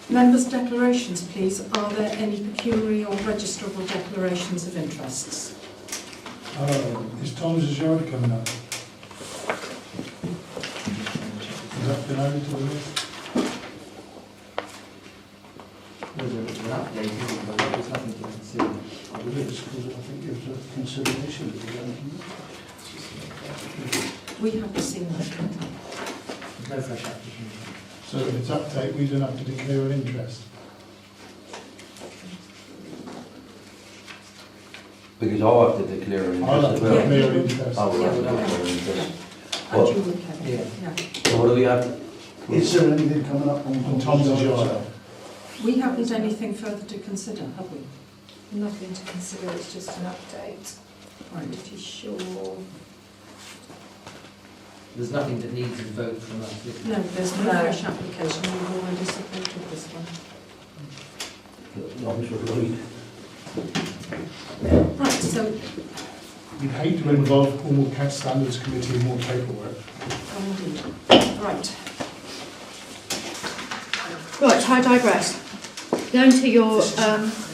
Members' declarations, please. Are there any pecuniary or registrable declarations of interests? Is Thomas's yard coming up? Has that been added to the list? There's an update, isn't there? There's nothing to consider. I believe it's because I think it was a consideration at the end. We haven't seen that. No fresh application. So if it's update, we don't have to declare an interest. Because I'll have to declare an I'll have interest to as well. declare an interest. I will have to Yeah. declare an interest. And What? you would, Kevin. Yeah. Yeah. So what do we have? Is there anything coming up on Tom's yard? We haven't anything further to consider, have we? Nothing to consider, it's just an update. Right. Pretty sure. There's nothing that needs a vote from us. is there? No, there's no No. fresh application. We've already supported this one. No, it's agreed. Right, so, You'd hate to involve Cornwall Cat Standards Committee in more paperwork. indeed. Right. Right, I digress. Going to your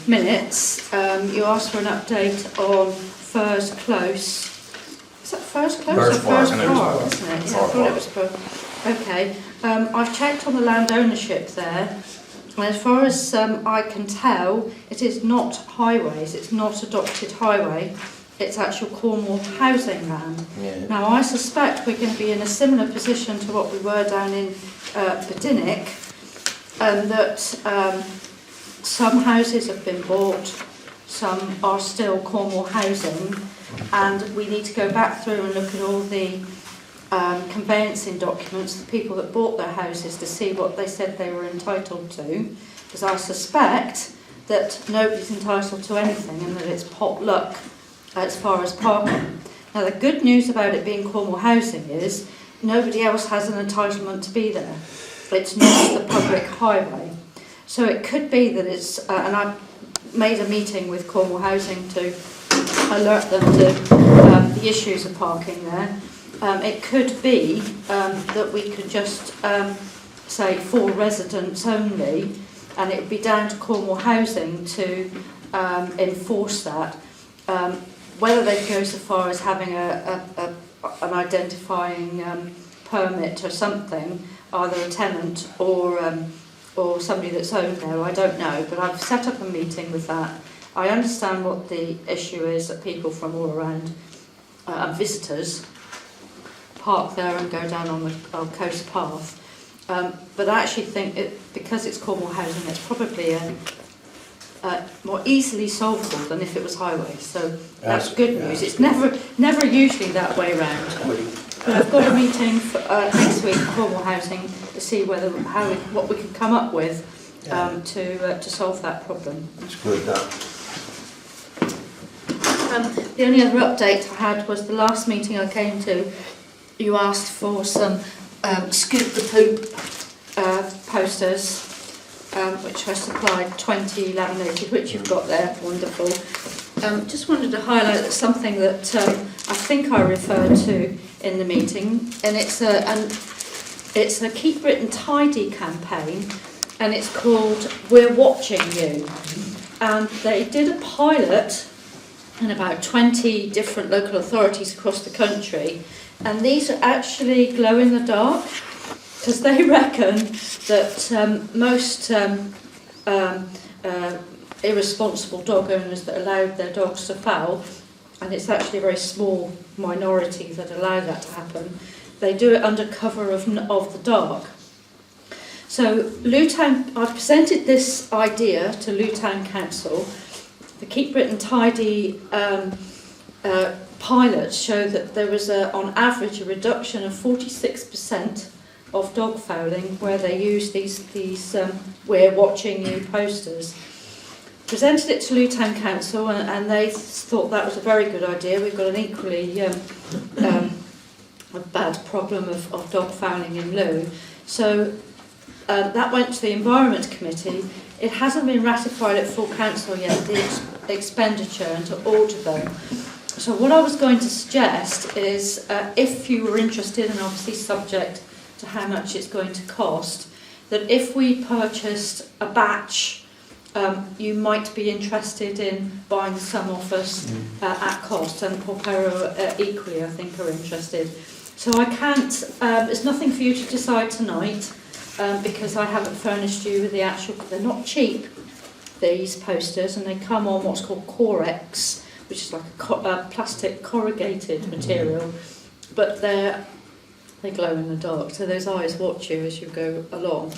minutes, you asked for an update on Furze Close. Is that Furze Close Furze or Furze Park, Park, isn't it? Yeah, I thought it was Furze. Okay, I've checked on the land ownership there. And as far as I can tell, it is not highways, it's not adopted highway, it's actual Cornwall housing land. Yeah. Now, I suspect we're going to be in a similar position to what we were down in Bedinnick, that some houses have been bought, some are still Cornwall housing, and we need to go back through and look at all the conveyancing documents, the people that bought their houses, to see what they said they were entitled to, because I suspect that nobody's entitled to anything and that it's pot luck as far as parking. Now, the good news about it being Cornwall housing is nobody else has an entitlement to be there. It's not the public highway. So it could be that it's, and I've made a meeting with Cornwall Housing to alert them to the issues of parking there. It could be that we could just say for residents only, and it would be down to Cornwall Housing to enforce that. Whether they go so far as having an identifying permit or something, either a tenant or somebody that's owned there, I don't know. But I've set up a meeting with that. I understand what the issue is, that people from all around and visitors park there and go down on the coast path. But I actually think because it's Cornwall housing, it's probably more easily solvable than if it was highway. So that's good news. It's never usually that way round. But I've got a meeting for, next week, Cornwall Housing, to see what we can come up with to solve that problem. It's good that. The only other update I had was the last meeting I came to. You asked for some Scoop the Poop posters, which I supplied 20 laminated, which you've got there, wonderful. Just wanted to highlight something that I think I referred to in the meeting, and it's a Keep Britain Tidy campaign, and it's called We're Watching You. And they did a pilot in about 20 different local authorities across the country, and these are actually glow in the dark, because they reckon that most irresponsible dog owners that allowed their dogs to foul, and it's actually a very small minority that allow that to happen, they do it under cover of the dark. So Luton, I presented this idea to Luton Council. The Keep Britain Tidy pilots show that there was on average a reduction of 46% of dog fouling where they use these We're Watching You posters. Presented it to Luton Council, and they thought that was a very good idea. We've got an equally a bad problem of dog fouling in Lou. So that went to the Environment Committee. It hasn't been ratified at full council yet, the expenditure, and to order them. So what I was going to suggest is, if you were interested, and obviously subject to how much it's going to cost, that if we purchased a batch, you might be interested in buying some of us at cost, and Porpero equally, I think, are interested. So I can't, there's nothing for you to decide tonight, because I haven't furnished you with the actual, they're not cheap, these posters, and they come on what's called Corex, which is like a plastic corrugated material, but they glow in the dark, so those eyes watch you as you go along.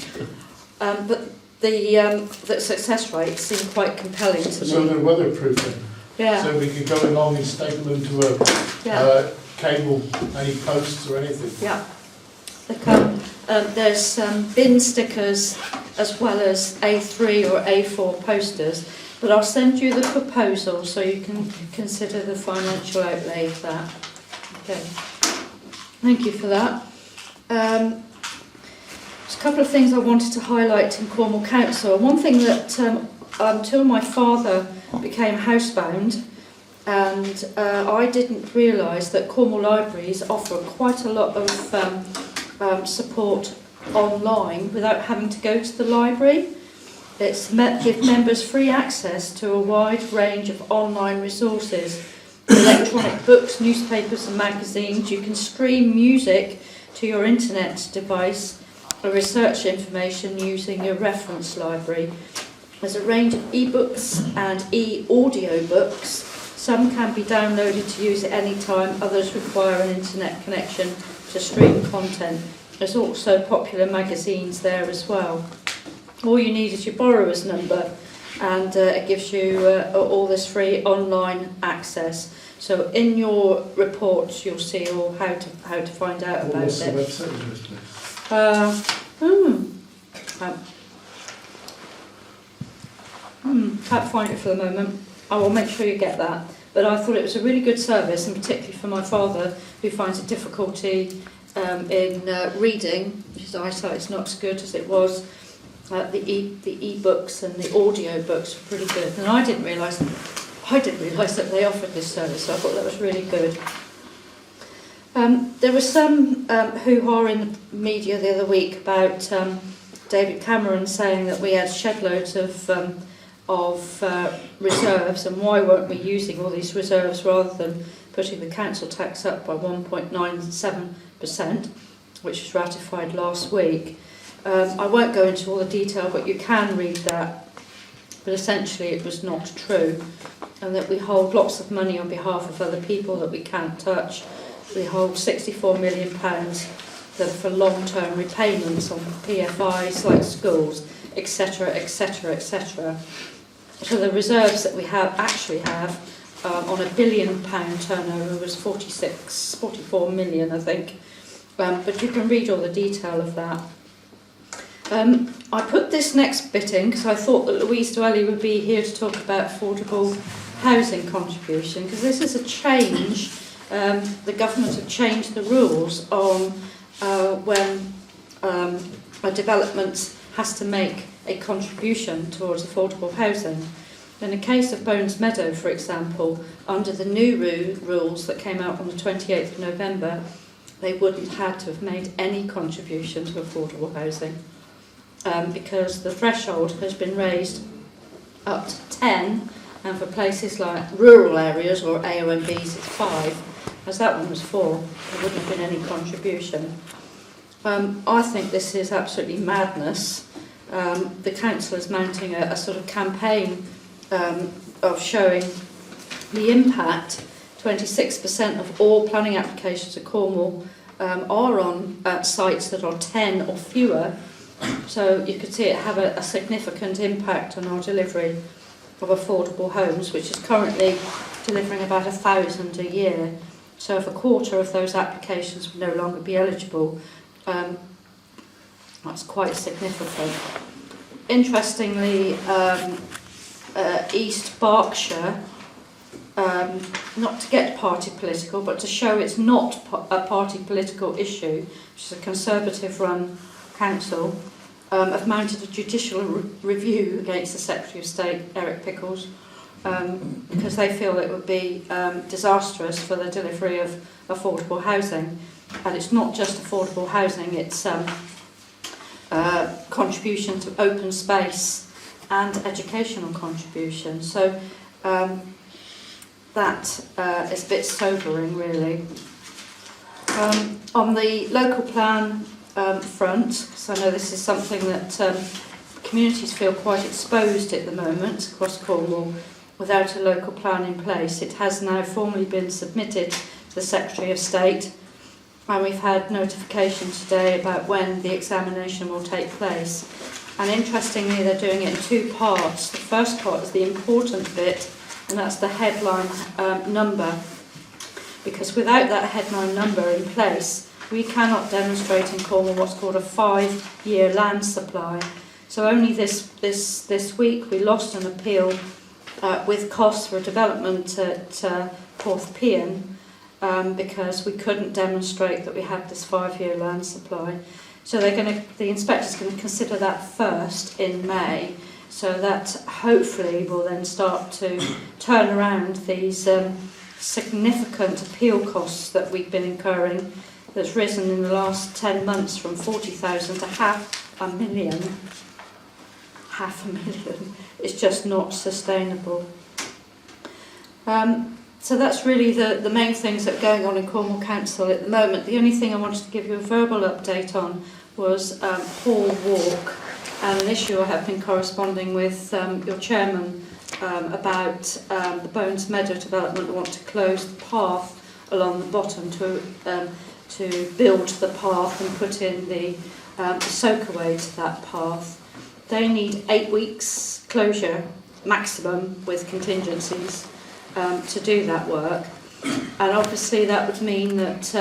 But the success rates seem quite compelling to So me. they're weatherproof then? Yeah, So we could go along and staple them to yeah, cable, any posts or anything? yeah. They come. There's bin stickers as well as A3 or A4 posters, but I'll send you the proposal so you can consider the financial outlay of that. Okay. Thank you for that. There's a couple of things I wanted to highlight in Cornwall Council. One thing that until my father became housebound, and I didn't realise that Cornwall Libraries offer quite a lot of support online without having to go to the library. It's give members free access to a wide range of online resources, electronic books, newspapers and magazines. You can stream music to your internet device or research information using your reference library. There's a range of e-books and e-audio books. Some can be downloaded to use at any time, others require an internet connection to stream content. There's also popular magazines there as well. All you need is your borrower's number, and it gives you all this free online access. So in your reports you'll see all how to find out about What's the it. website address, please? Can't find it for the moment. I will make sure you get that. But I thought it was a really good service, and particularly for my father, who finds a difficulty in reading. His eyesight is not as good as it was. The e-books and the audio books were pretty good, and I didn't realise that they offered this service, so I thought that was really good. There was some hoo-ha in the media the other week about David Cameron saying that we had shed loads of reserves, and why weren't we using all these reserves rather than putting the council tax up by 1.97%, which was ratified last week. I won't go into all the detail, but you can read that. But essentially it was not true, and that we hold lots of money on behalf of other people that we can't touch. We hold £64 million that are for long-term repayments on PFIs like schools, etc, etc, etc. So the reserves that we actually have on £1 billion turnover was 44 million, I think. But you can read all the detail of that. I put this next bit in because I thought that Louise Dwelly would be here to talk about affordable housing contribution, because this is a change. The government have changed the rules on when a development has to make a contribution towards affordable housing. In the case of Bones Meadow, for example, under the new rules that came out on the 28th of November, they wouldn't have to have made any contribution to affordable housing. Because the threshold has been raised up to 10, and for places like rural areas or AONBs it's 5, as that one was 4, there wouldn't have been any contribution. I think this is absolutely madness. The council is mounting a sort of campaign of showing the impact. 26% of all planning applications at Cornwall are on sites that are 10 or fewer. So you could see it have a significant impact on our delivery of affordable homes, which is currently delivering about 1,000 a year. So if a quarter of those applications would no longer be eligible, that's quite significant. Interestingly, East Berkshire, not to get party political, but to show it's not a party political issue, which is a Conservative-run council, have mounted a judicial review against the Secretary of State, Eric Pickles, because they feel it would be disastrous for the delivery of affordable housing. And it's not just affordable housing, it's contribution to open space and educational contribution. So that is a bit sobering, really. On the local plan front, so I know this is something that communities feel quite exposed at the moment across Cornwall without a local plan in place. It has now formally been submitted to the Secretary of State, and we've had notification today about when the examination will take place. And interestingly, they're doing it in two parts. The first part is the important bit, and that's the headline number. Because without that headline number in place, we cannot demonstrate in Cornwall what's called a 5-year land supply. So only this week we lost an appeal with costs for development at Porth Pean because we couldn't demonstrate that we had this 5-year land supply. So the inspector's going to consider that first in May, so that hopefully will then start to turn around these significant appeal costs that we've been incurring, that's risen in the last 10 months from 40,000 to £500,000. £500,000. It's just not sustainable. So that's really the main things that are going on in Cornwall Council at the moment. The only thing I wanted to give you a verbal update on was Hall Walk, and an issue I have been corresponding with your chairman about the Bones Meadow development. They want to close the path along the bottom to build the path and put in the soakaway to that path. They need 8 weeks closure maximum with contingencies to do that work, and obviously that would mean that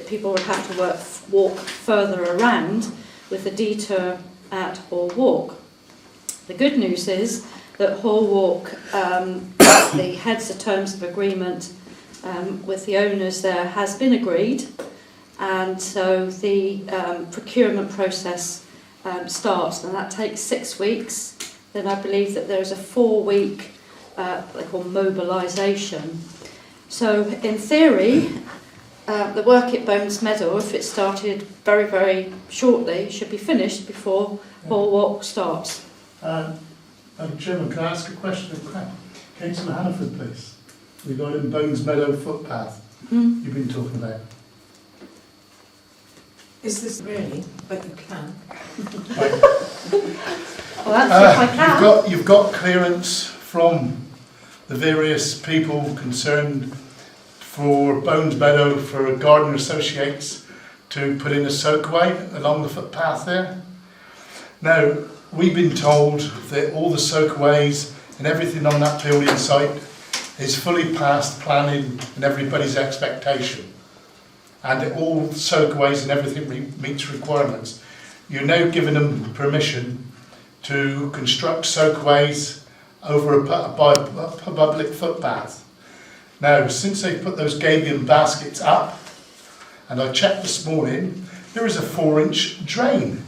people would have to walk further around with a detour at Hall Walk. The good news is that Hall Walk, the heads of terms of agreement with the owners there has been agreed, and so the procurement process starts, and that takes 6 weeks. Then I believe that there is a 4-week they call mobilisation. So in theory, the work at Bones Meadow, if it started very, very shortly, should be finished before Hall Walk starts. Madam Chairman, can I ask a question of Councillor Hannaford, please? Regarding Bones Meadow footpath you've been talking about. Is this really? But you can. Well, that's if I can. You've got clearance from the various people concerned for Bones Meadow, for Gardener Associates to put in a soakaway along the footpath there. Now, we've been told that all the soakaways and everything on that building site is fully past planning and everybody's expectation, and that all soakaways and everything meets requirements. You're now giving them permission to construct soakaways over a public footpath. Now, since they put those Gabion baskets up, and I checked this morning, there is a 4-inch drain.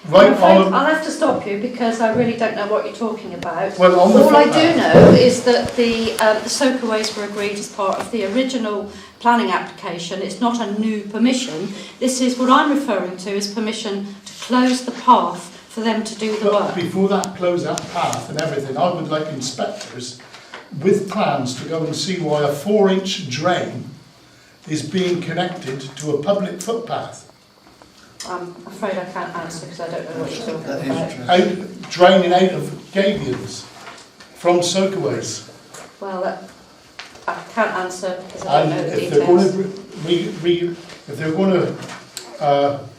Right on. I'll have to stop you because I really don't know what you're talking about. Well, on the all I footpath. do know is that the soakaways were agreed as part of the original planning application. It's not a new permission. This is what I'm referring to as permission to close the path for them to do the But work. before that close that path and everything, I would like inspectors with plans to go and see why a 4-inch drain is being connected to a public footpath. I'm afraid I can't answer because I don't know what you're talking That about. is true. Draining out of Gabions from soakaways. Well, I can't answer because I don't know And the if they're going details. to if they're going to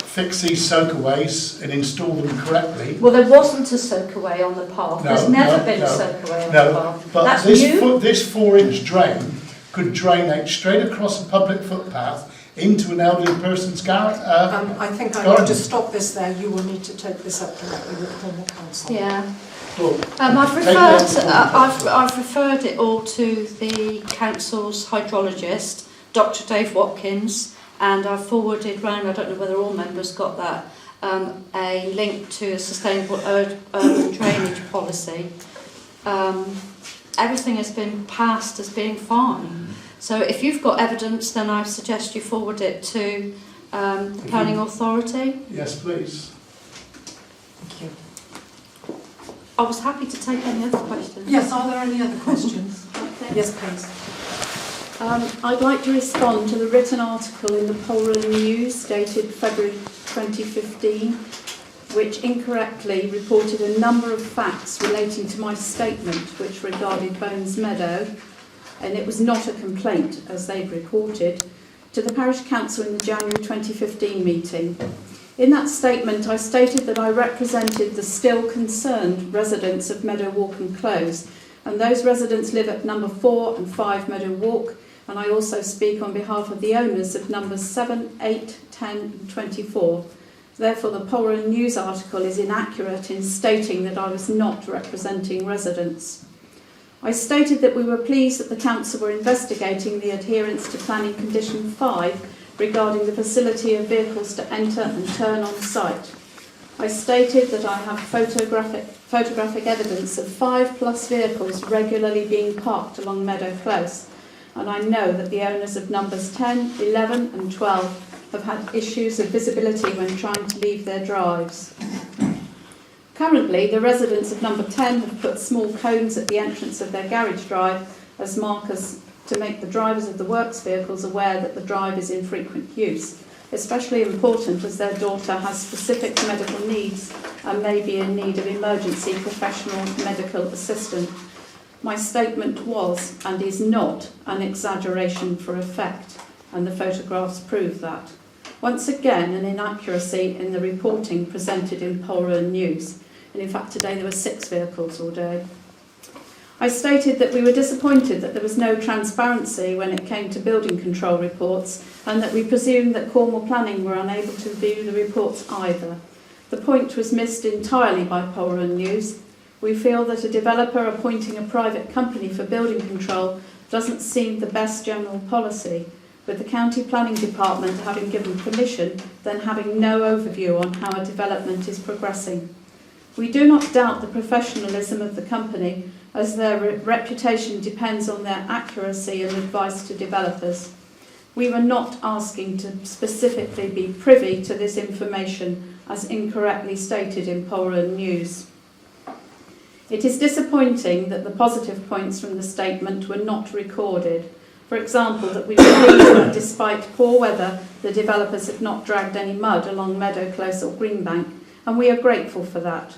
fix these soakaways and install them correctly. Well, there wasn't a soakaway on the path. No, There's never no, been no, a soakaway on the No, path. but That's this new. this 4-inch drain could drain out straight across a public footpath into an elderly person's garden. I think I Garden. need to stop this there. You will need to take this up directly with Cornwall Council. Yeah. Well, I've referred it all to the council's hydrologist, Dr. Dave Watkins, and I've forwarded round, I don't know whether all members got that, a link to a sustainable urban drainage policy. Everything has been passed as being fine. So if you've got evidence, then I suggest you forward it to Planning Authority. Yes, please. Thank you. I was happy to take any other questions. Yes, are there any other questions? Okay. Yes, please. I'd like to respond to the written article in the Polruan News dated February 2015, which incorrectly reported a number of facts relating to my statement which regarded Bones Meadow, and it was not a complaint, as they'd reported, to the Parish Council in the January 2015 meeting. In that statement, I stated that I represented the still concerned residents of Meadow Walk and Close, and those residents live at number 4 and 5 Meadow Walk, and I also speak on behalf of the owners of numbers 7, 8, 10 and 24. Therefore, the Polruan News article is inaccurate in stating that I was not representing residents. I stated that we were pleased that the Council were investigating the adherence to Planning Condition 5 regarding the facility of vehicles to enter and turn on site. I stated that I have photographic evidence of 5+ vehicles regularly being parked along Meadow Close, and I know that the owners of numbers 10, 11 and 12 have had issues of visibility when trying to leave their drives. Currently, the residents of number 10 have put small cones at the entrance of their garage drive as markers to make the drivers of the works vehicles aware that the drive is in frequent use, especially important as their daughter has specific medical needs and may be in need of emergency professional medical assistance. My statement was and is not an exaggeration for effect, and the photographs prove that. Once again, an inaccuracy in the reporting presented in Polruan News, and in fact today there were 6 vehicles all day. I stated that we were disappointed that there was no transparency when it came to building control reports, and that we presumed that Cornwall Planning were unable to view the reports either. The point was missed entirely by Polruan News. We feel that a developer appointing a private company for building control doesn't seem the best general policy, with the County Planning Department having given permission, then having no overview on how a development is progressing. We do not doubt the professionalism of the company, as their reputation depends on their accuracy and advice to developers. We were not asking to specifically be privy to this information as incorrectly stated in Polruan News. It is disappointing that the positive points from the statement were not recorded. For example, that we were pleased that despite poor weather, the developers had not dragged any mud along Meadow Close or Greenbank, and we are grateful for that.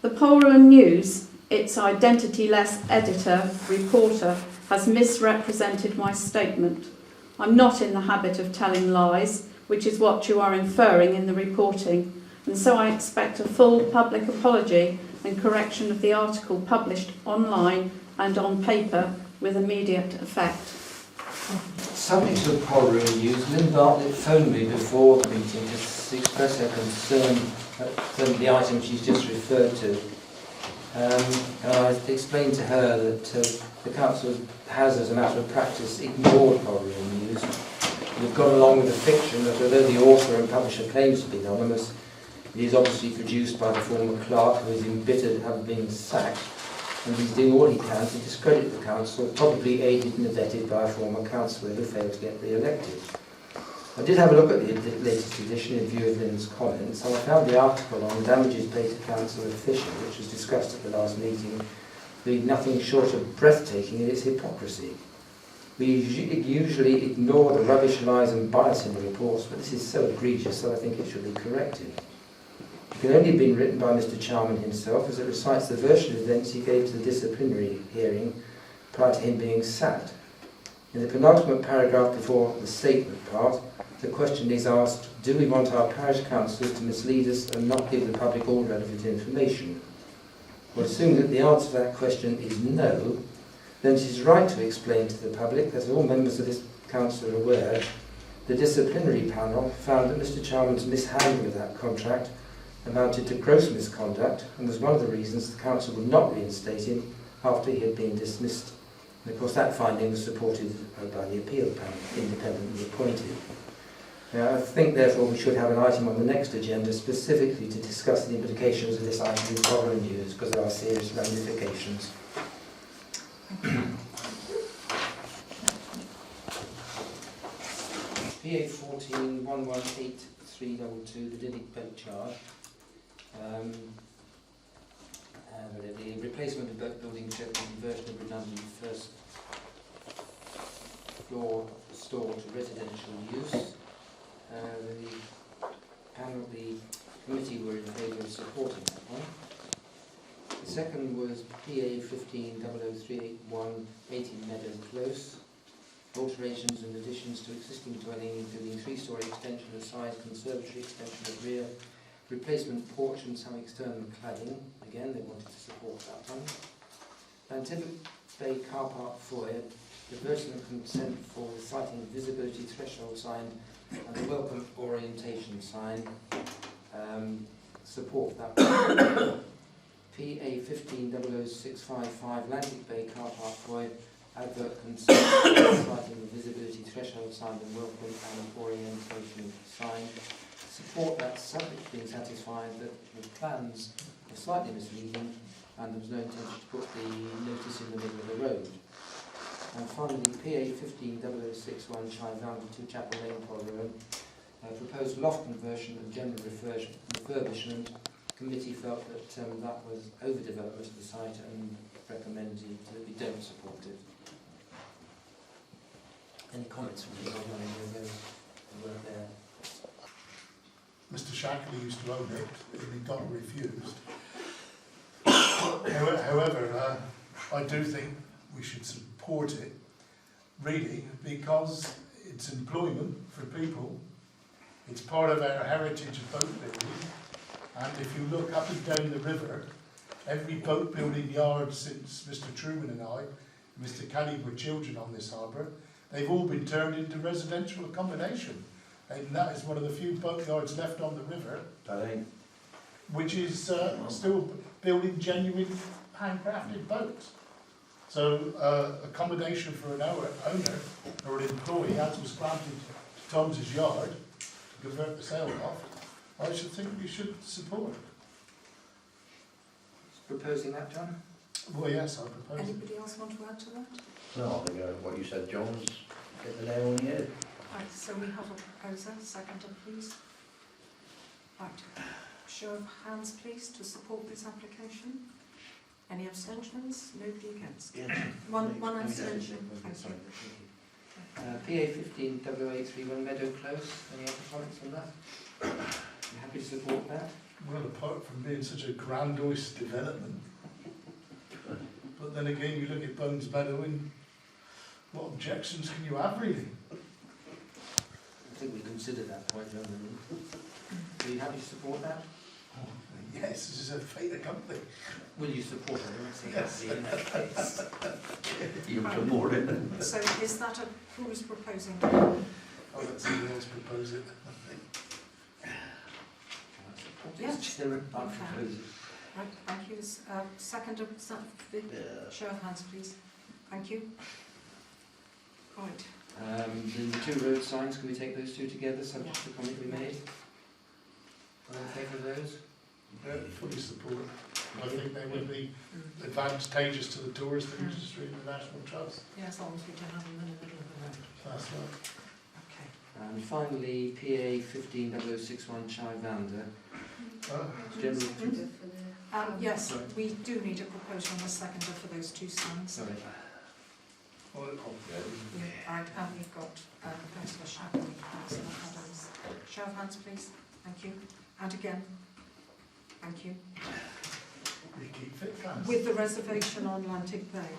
The Polruan News, its identityless editor, reporter, has misrepresented my statement. I'm not in the habit of telling lies, which is what you are inferring in the reporting, and so I expect a full public apology and correction of the article published online and on paper with immediate effect. Subject to the Polruan News, Lynn Bartlett phoned me before the meeting to express her concern at the item she's just referred to. And I explained to her that the Council has, as a matter of practice, ignored Polruan News. We've gone along with the fiction that although the author and publisher claims to be anonymous, it is obviously produced by the former clerk who is embittered at having been sacked, and he's doing all he can to discredit the Council, probably aided and abetted by a former councillor who failed to get re-elected. I did have a look at the latest edition in view of Lynn's comments, and I found the article on damages paid to councillor Fisher, which was discussed at the last meeting, being nothing short of breathtaking in its hypocrisy. We usually ignore the rubbish, lies and bias in the reports, but this is so egregious that I think it should be corrected. It can only have been written by Mr. Charman himself, as it recites the version of events he gave to the disciplinary hearing prior to him being sacked. In the penultimate paragraph before the statement part, the question is asked, do we want our parish councillors to mislead us and not give the public all relevant information? Well, assuming that the answer to that question is no, then it is right to explain to the public, as all members of this council are aware, the disciplinary panel found that Mr. Charman's mishandling of that contract amounted to gross misconduct and was one of the reasons the council would not reinstate him after he had been dismissed. And of course that finding was supported by the appeal panel, independently appointed. Now, I think therefore we should have an item on the next agenda specifically to discuss the implications of this item in Polruan News, because there are serious ramifications. PA 14118322, the Diddick boat charge. The replacement of boat building shed and conversion of redundant first floor store to residential use. The committee were in favour of supporting that one. The second was PA 150038 18 Meadows Close. Alterations and additions to existing dwelling, including 3-storey extension of side, conservatory extension of rear, replacement porch and some external cladding. Again, they wanted to support that one. Lanteglos Bay car park foyer, reversing of consent for the sighting visibility threshold sign and the welcome orientation sign. Support that one. PA 15000655 Lanteglos Bay car park foyer, advert consent for the sighting the visibility threshold sign and welcome and orientation sign. Support that, subject to being satisfied that the plans are slightly misleading and there was no intention to put the notice in the middle of the road. And finally, PA 150061 Chivanda to Chapel Lane, Polruan, proposed loft conversion and general refurbishment. Committee felt that that was overdevelopment of the site and recommended that we don't support it. Any comments from anyone on any of those who weren't there? Mr. Shackley used to own it, and he got refused. However, I do think we should support it, really, because it's employment for people. It's part of our heritage of boat building, and if you look up and down the river, every boat building yard since Mr. Truman and I, Mr. Kelly were children on this harbour, they've all been turned into residential accommodation. And that is one of the few boatyards left on the river, That ain't. which is still building genuine handcrafted boats. So accommodation for an owner or an employee, as was granted to Tom's yard to convert the sail loft, I should think we should support. Proposing that, John? Well, yes, I propose it. Anybody else want to add to that? No, I think what you said, John's hit the nail on the head. Right, so we have a proposer, seconder please. Right, show of hands please to support this application. Any abstentions? Nobody against? One abstention. Thank you. PA 150081 Meadow Close, any other comments on that? You happy to support that? Well, apart from being such a grandiose development. But then again, you look at Bones Meadow and what objections can you have, really? I think we considered that point, John. Are you happy to support that? Oh, yes, this is a fait accompli. Will you support it? Yes. In that case. You support it. So is that who is proposing? I'll let somebody else propose it, I think. Yes. Chairman, I Okay. propose it. Right, thank you. Seconder, show of hands please. Thank you. Right. The 2 road signs, can we take those 2 together, subject to the comment we made? All in favour of those? Fully support. I think they would be advantageous to the tourist industry and the National Trust. Yeah, as long as we don't have them in the middle of the road. That's right. Okay. And finally, PA 150061 Chivanda. General. Yes, Sorry. we do need a proposal and a seconder for those 2 signs. Sorry. Right, and we've got Councillor Shackley and Councillor Adams. Show of hands, please. Thank you. And again. Thank you. You keep fit, fans. With the reservation on Lanteglos Bay.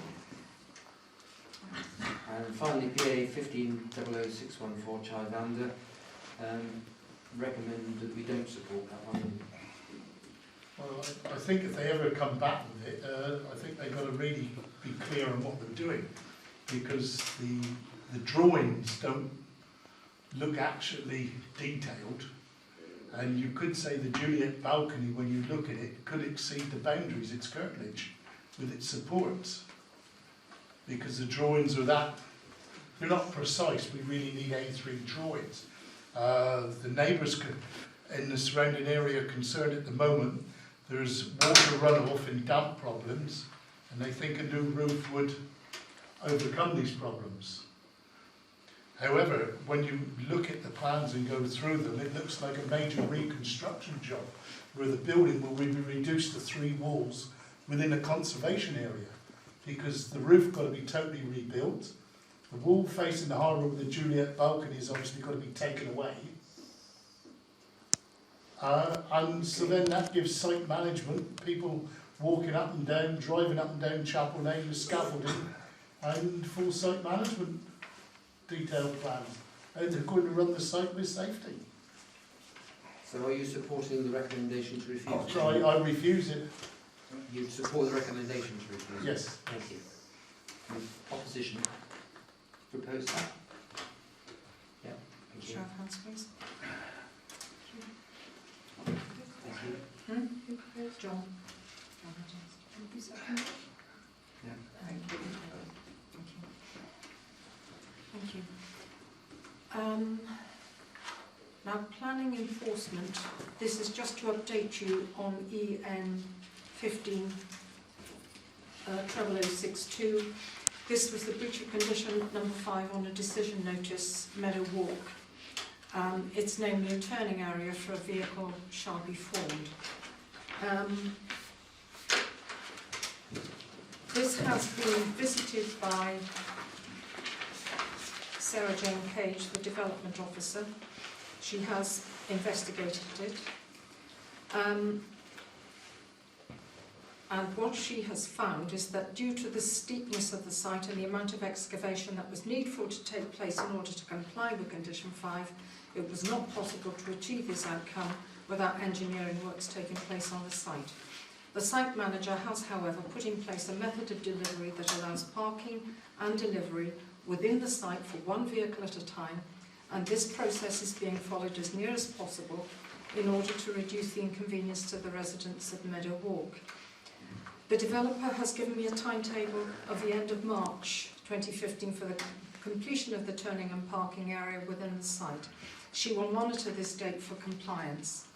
And finally, PA 150061 Chivanda. Recommend that we don't support that one. Well, I think if they ever come back with it, I think they've got to really be clear on what they're doing, because the drawings don't look actually detailed, and you could say the Juliet balcony, when you look at it, could exceed the boundaries, its curtilage, with its supports, because the drawings are that, they're not precise. We really need A3 drawings. The neighbours in the surrounding area are concerned at the moment. There's water runoff and damp problems, and they think a new roof would overcome these problems. However, when you look at the plans and go through them, it looks like a major reconstruction job where the building will be reduced to 3 walls within a conservation area, because the roof got to be totally rebuilt. The wall facing the harbour with the Juliet balcony is obviously got to be taken away. And so then that gives site management, people walking up and down, driving up and down Chapel Lane with scaffolding, and full site management detailed plans. How they're going to run the site with safety. So are you supporting the recommendation to refuse? So I refuse it. You support the recommendation to refuse? Yes. Thank you. Opposition? Propose that? Yeah, thank you. Show of hands, please. Thank you. Who proposed? John. Who seconded? Yeah. Thank you. Thank you. Thank you. Now, planning enforcement, this is just to update you on EN 15 0062. This was the breach of condition number 5 on a decision notice, Meadow Walk. It's namely a turning area for a vehicle shall be formed. This has been visited by Sarah Jane Cage, the development officer. She has investigated it. And what she has found is that due to the steepness of the site and the amount of excavation that was needful to take place in order to comply with condition 5, it was not possible to achieve this outcome without engineering works taking place on the site. The site manager has, however, put in place a method of delivery that allows parking and delivery within the site for 1 vehicle at a time, and this process is being followed as near as possible in order to reduce the inconvenience to the residents of Meadow Walk. The developer has given me a timetable of the end of March 2015 for the completion of the turning and parking area within the site. She will monitor this date for compliance.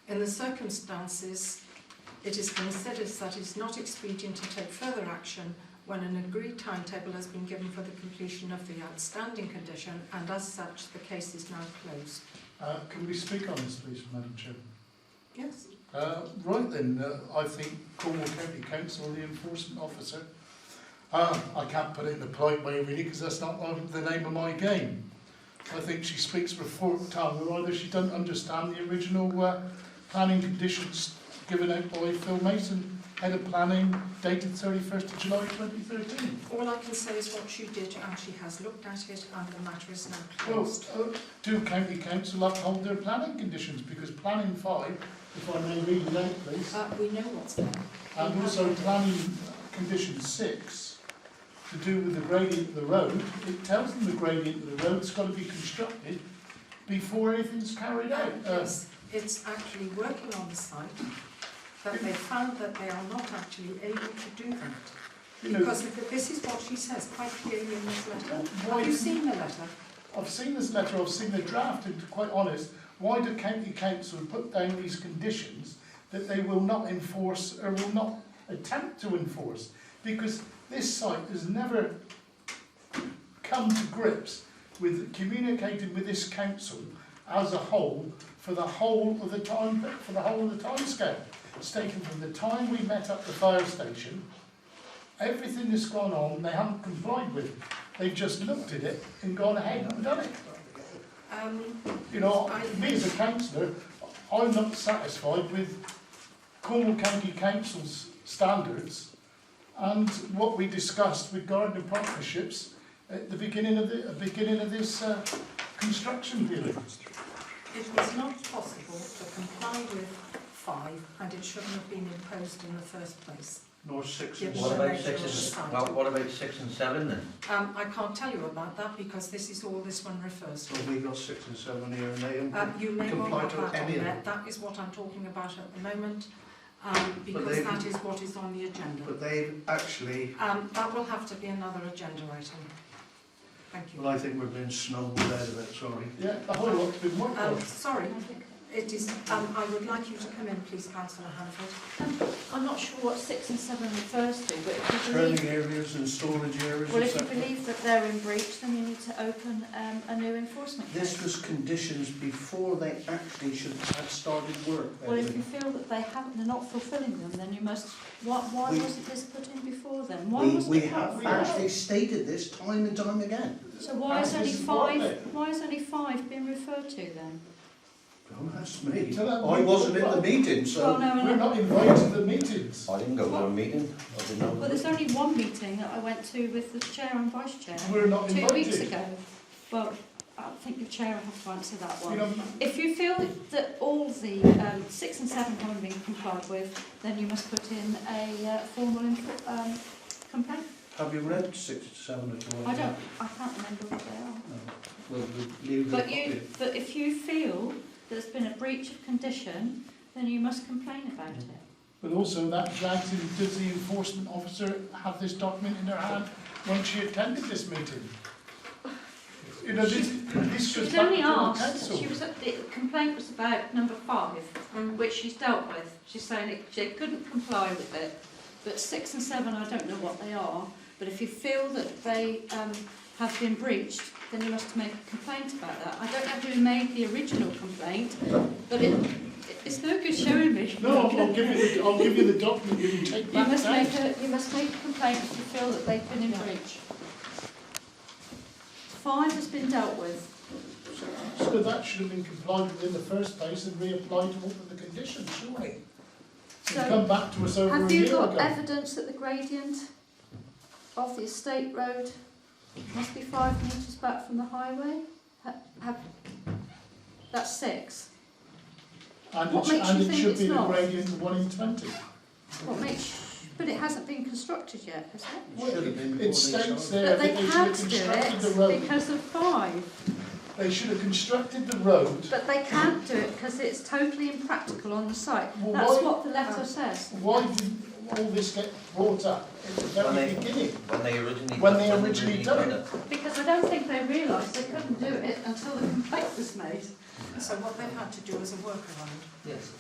In the circumstances, it is considered that it is not expedient to take further action when an agreed timetable has been given for the completion of the outstanding condition, and as such, the case is now closed. Can we speak on this, please, Madam Chairman? Yes? Right then, I think Cornwall County Council, the enforcement officer, I can't put it in a polite way really because that's not the name of my game. I think she speaks for a forked tongue, or either she doesn't understand the original planning conditions given out by Phil Mason, Head of Planning, dated 31st of July 2013. All I can say is what she did, and she has looked at it, and the matter is now closed. Well, do County Council uphold their planning conditions? Because planning 5, if I may read it out please, We know what's there. and also planning condition 6, to do with the gradient of the road, it tells them the gradient of the road's got to be constructed before anything's carried out. Yes, it's actually working on the site, but they found that they are not actually able to do that. You know, Because this is what she says quite clearly in this letter. why Have you do- seen the letter? I've seen this letter, I've seen the draft, and to be quite honest, why do County Council put down these conditions that they will not enforce or will not attempt to enforce? Because this site has never come to grips with communicating with this council as a whole for the whole of the time scale. It's taken from the time we met up the fire station, everything that's gone on, they haven't complied with. They've just looked at it and gone ahead and done it. You know, me as a councillor, I'm not satisfied with Cornwall County Council's standards and what we discussed with gardener partnerships at the beginning of this construction period. It was not possible to comply with 5, and it shouldn't have been imposed in the first place. Nor 6 Yeah. and What 7. about 6 and, well, what about 6 and 7 then? I can't tell you about that because this is all this one refers to. So we got 6 and 7 here and they You may well comply have to that on any of there. them. That is what I'm talking about at the moment, because they've- that is what is on the agenda. But they've actually, That will have to be another agenda item. Thank you. well, I think we're being snowballed out of it, sorry. Yeah, the whole lot's been worked on. Sorry, It is, I would like you to come in, please, Councillor Hanford. I'm not sure what 6 and 7 refers to, but if you turning believe, areas and storage areas, well, if you etc. believe that they're in breach, then you need to open a new enforcement This case. was conditions before they actually should have started work. Well, if you feel that they're not fulfilling them, then you must. Why We- wasn't this put in before then? Why We, wasn't we it put have first? actually stated this time and time again. So why is only This is part of five? it. Why is only 5 being referred to then? Don't ask me. So that I wasn't in the meeting, Well, so no, We're and not invited to the meetings. I didn't go to a meeting, I didn't know. well, there's only one meeting that I went to with the chair and vice chair We're not 2 invited. weeks ago. Well, I think the chair will have to answer that You one. know, If you feel that all the 6 and 7 haven't been complied with, then you must put in a formal complaint. have you read 6 to 7 at all? I can't remember what they are. No. Well, we leave the copy. But if you feel there's been a breach of condition, then you must complain about it. But also that drags in, does the enforcement officer have this document in her hand when she attended this meeting? You know, this She goes was back only to the asked, council. the complaint was about number 5, which she's dealt with. She's saying she couldn't comply with it. But 6 and 7, I don't know what they are. But if you feel that they have been breached, then you must make a complaint about that. I don't know who made the original complaint, but it's no good showing me. No, I'll give you the document, you can take You that must down. you must make a complaint if you feel that they've been in breach. 5 has been dealt with. So that should have been complied with in the first place and reapplied to all of the conditions, surely. So, It's come back to us over a have you year got ago. evidence that the gradient of the estate road must be 5 metres back from the highway? That's 6. And what it, makes and you it think should it's be the not? gradient of 1 in 20. What makes? But it hasn't been constructed yet, has it? It should have been before It states started. there But that they they should can't have do constructed the it road. because of 5. They should have constructed the road. But they can't do it because it's totally impractical on the site. Well, That's why- what the letter says. Why did all this get brought up at the very When they- beginning? When they originally done it. Because I don't think they realised they couldn't do it until the complaint was made. So what they've had to do is a workaround. Yes.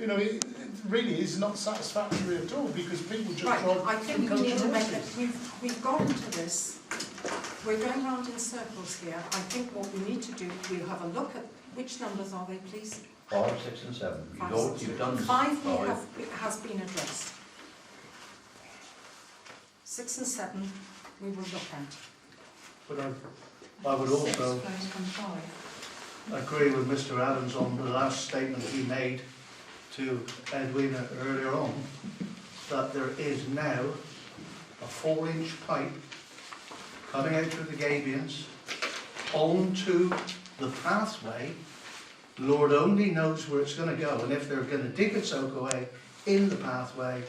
You know, it really is not satisfactory at all because people just Right, try I think we need to make it, it. we've gone to this, we're going round in circles here. I think what we need to do, we'll have a look at, which numbers are they, please? 5, 6 and 7. Five, You've done 5 we 5. have, it has been addressed. 6 and 7 we will look at. But I would also 6 flows from 5. agree with Mr Adams on the last statement he made to Edwina earlier on, that there is now a 4-inch pipe coming out through the gabions onto the pathway. Lord only knows where it's going to go, and if they're going to dig a soak away in the pathway,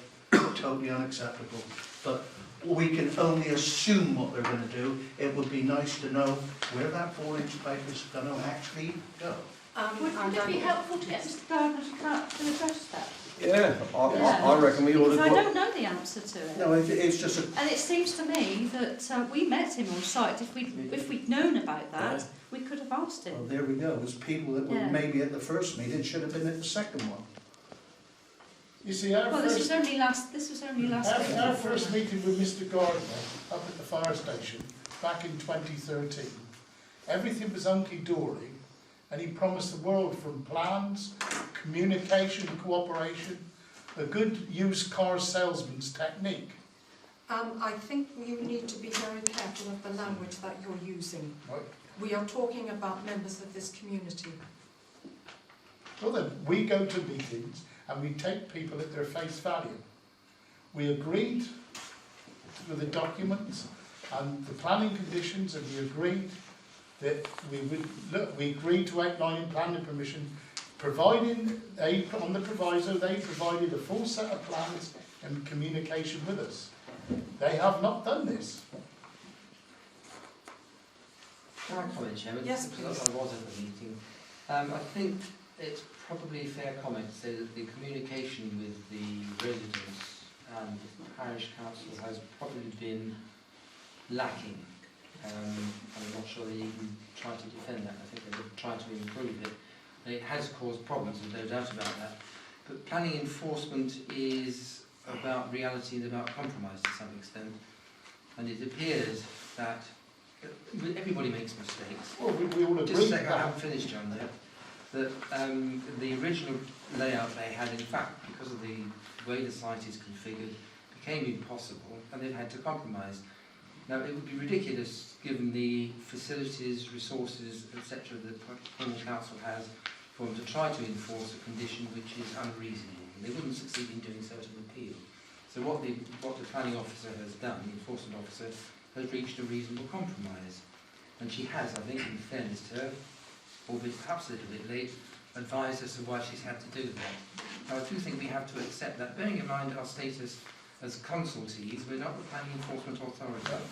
totally unacceptable. But we can only assume what they're going to do. It would be nice to know where that 4-inch pipe is going to actually go. Would it be helpful to get Mr Gardner to address that? Yeah, Yeah. I reckon we ought Because I to don't know the answer to it. No, it's just a... And it seems to me that we met him on site. If we'd known about that, we could have asked Well, him. there we go. There's people that were Yeah. maybe at the first meeting should have been at the second one. You see, our Well, this was first, only last. This was only last week. our first meeting with Mr Gardner up at the fire station back in 2013, everything was hunky-dory and he promised the world from plans, communication, cooperation, a good used car salesman's technique. I think you need to be very careful of the language that you're using. Right. We are talking about members of this community. Well then, we go to meetings and we take people at their face value. We agreed with the documents and the planning conditions, and we agreed that we agreed to outline in planning permission, providing on the proviso they provided a full set of plans and communication with us. They have not done this. Can I comment, Chairman? Yes, Because please. I was at the meeting. I think it's probably a fair comment to say that the communication with the residents and the parish council has probably been lacking. I'm not sure they even try to defend that. I think they're trying to improve it. and it has caused problems, there's no doubt about that. But planning enforcement is about reality and about compromise to some extent. And it appears that everybody makes mistakes. Well, we all agree Just a with second, I that. haven't finished, John, there. That the original layout they had, in fact, because of the way the site is configured, became impossible, and they've had to compromise. Now, it would be ridiculous, given the facilities, resources, etc. that Cornwall Council has, for them to try to enforce a condition which is unreasonable. They wouldn't succeed in doing so at an appeal. So what the planning officer has done, the enforcement officer, has reached a reasonable compromise. And she has, I think, in fairness to her, albeit perhaps a little bit late, advised us of why she's had to do that. Now, I do think we have to accept that, bearing in mind our status as consultees, we're not the planning enforcement authority.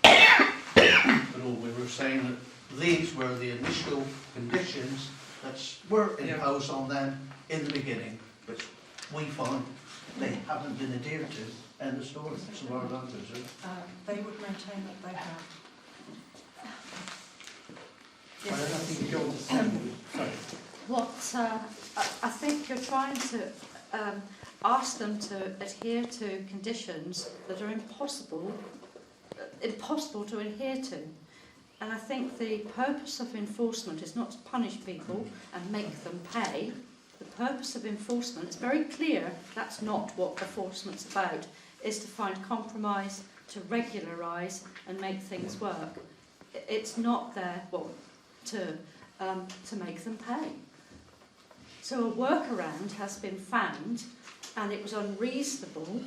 But all we were saying that these were the initial conditions that were imposed on them in the beginning, which we find they haven't been adhered to. End of story, as far as I'm concerned. They would maintain that they have. I don't think John sorry. I think you're trying to ask them to adhere to conditions that are impossible to adhere to. And I think the purpose of enforcement is not to punish people and make them pay. The purpose of enforcement is very clear. That's not what enforcement's about. Is to find compromise, to regularise and make things work. It's not there to make them pay. So a workaround has been found, and it was unreasonable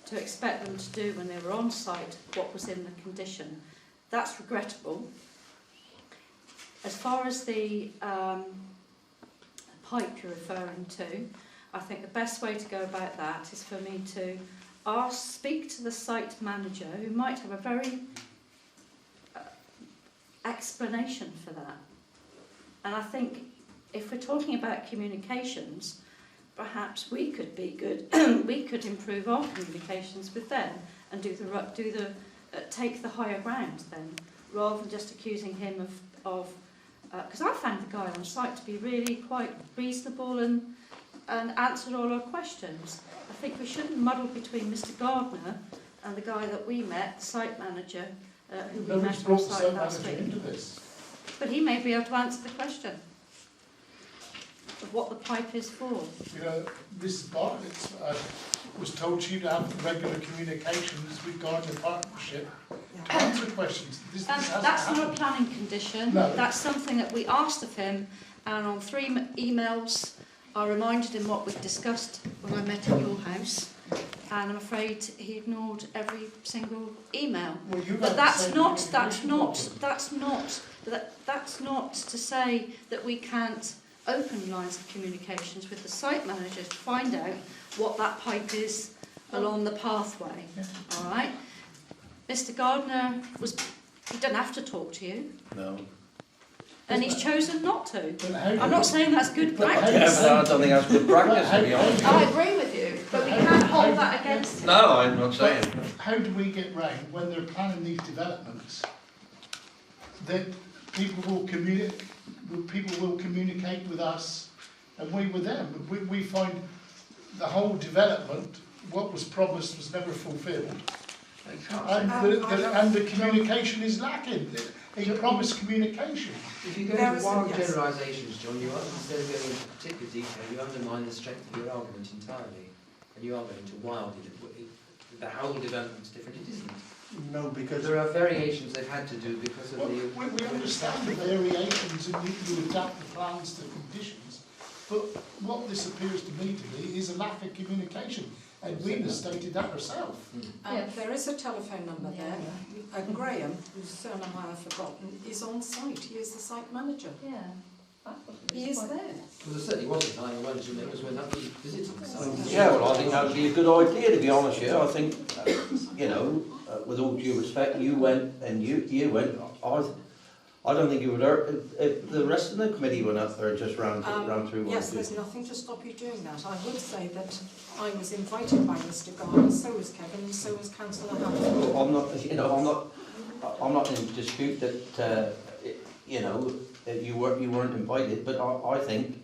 to expect them to do when they were on site what was in the condition. That's regrettable. As far as the pipe you're referring to, I think the best way to go about that is for me to speak to the site manager, who might have a very explanation for that. And I think if we're talking about communications, perhaps we could be good. We could improve our communications with them and take the higher ground then, rather than just accusing him of because I found the guy on site to be really quite reasonable and answered all our questions. I think we shouldn't muddle between Mr. Gardner and the guy that we met, the site manager, who we Nobody's met on brought the site site last manager week. into this. But he may be able to answer the question of what the pipe is for. You know, Mrs. Bartlett was told you to have regular communications with Gardner Partnership to answer questions. This hasn't That's not a happened. planning condition. No. That's something that we asked of him, and on 3 emails I reminded him what we discussed when I met at your house, and I'm afraid he ignored every single email. Well, you've But had the that's same not to say that we can't open lines of communications with the site manager to find out what that pipe is along the pathway. Yeah. All right. Mr. Gardner he didn't have to talk to you, No. and he's chosen not to. But how I'm do not we- saying that's good but how- practice. Yeah, but I don't think that's good practice, to be honest. I agree with you, but we can't hold that against him. No, I'm not saying. How do we get round when they're planning these developments that people will communicate with us and we with them? We find the whole development, what was promised was never fulfilled, They can't and say- and the communication is lacking. He promised communication. If you go There into is wild yes. generalisations, John, instead of going into particular detail, you undermine the strength of your argument entirely. And you are going to wild. The whole development's different. It isn't. No, because There are variations they've had to do because of Well, the... we understand the variations and you adapt the plans to conditions, but what this appears to me to be is a lack of communication, and Weena stated that herself. Yes. There is a telephone number there. Graham, whose surname I have forgotten, is on site. He is the site manager. Yeah. He is there. Well, there certainly was a time when it was when that was visiting the site. Yeah, well, I think that would be a good idea, to be honest with you. I think, with all due respect, you went and you went. I don't think it would hurt if the rest of the committee went up there and just ran through what Yes, they there's did. nothing to stop you doing that. I would say that I was invited by Mr. Gardner, so was Kevin, and so was Councillor Hampton. I'm not, I'm not in dispute that, you know, that you weren't invited, but I think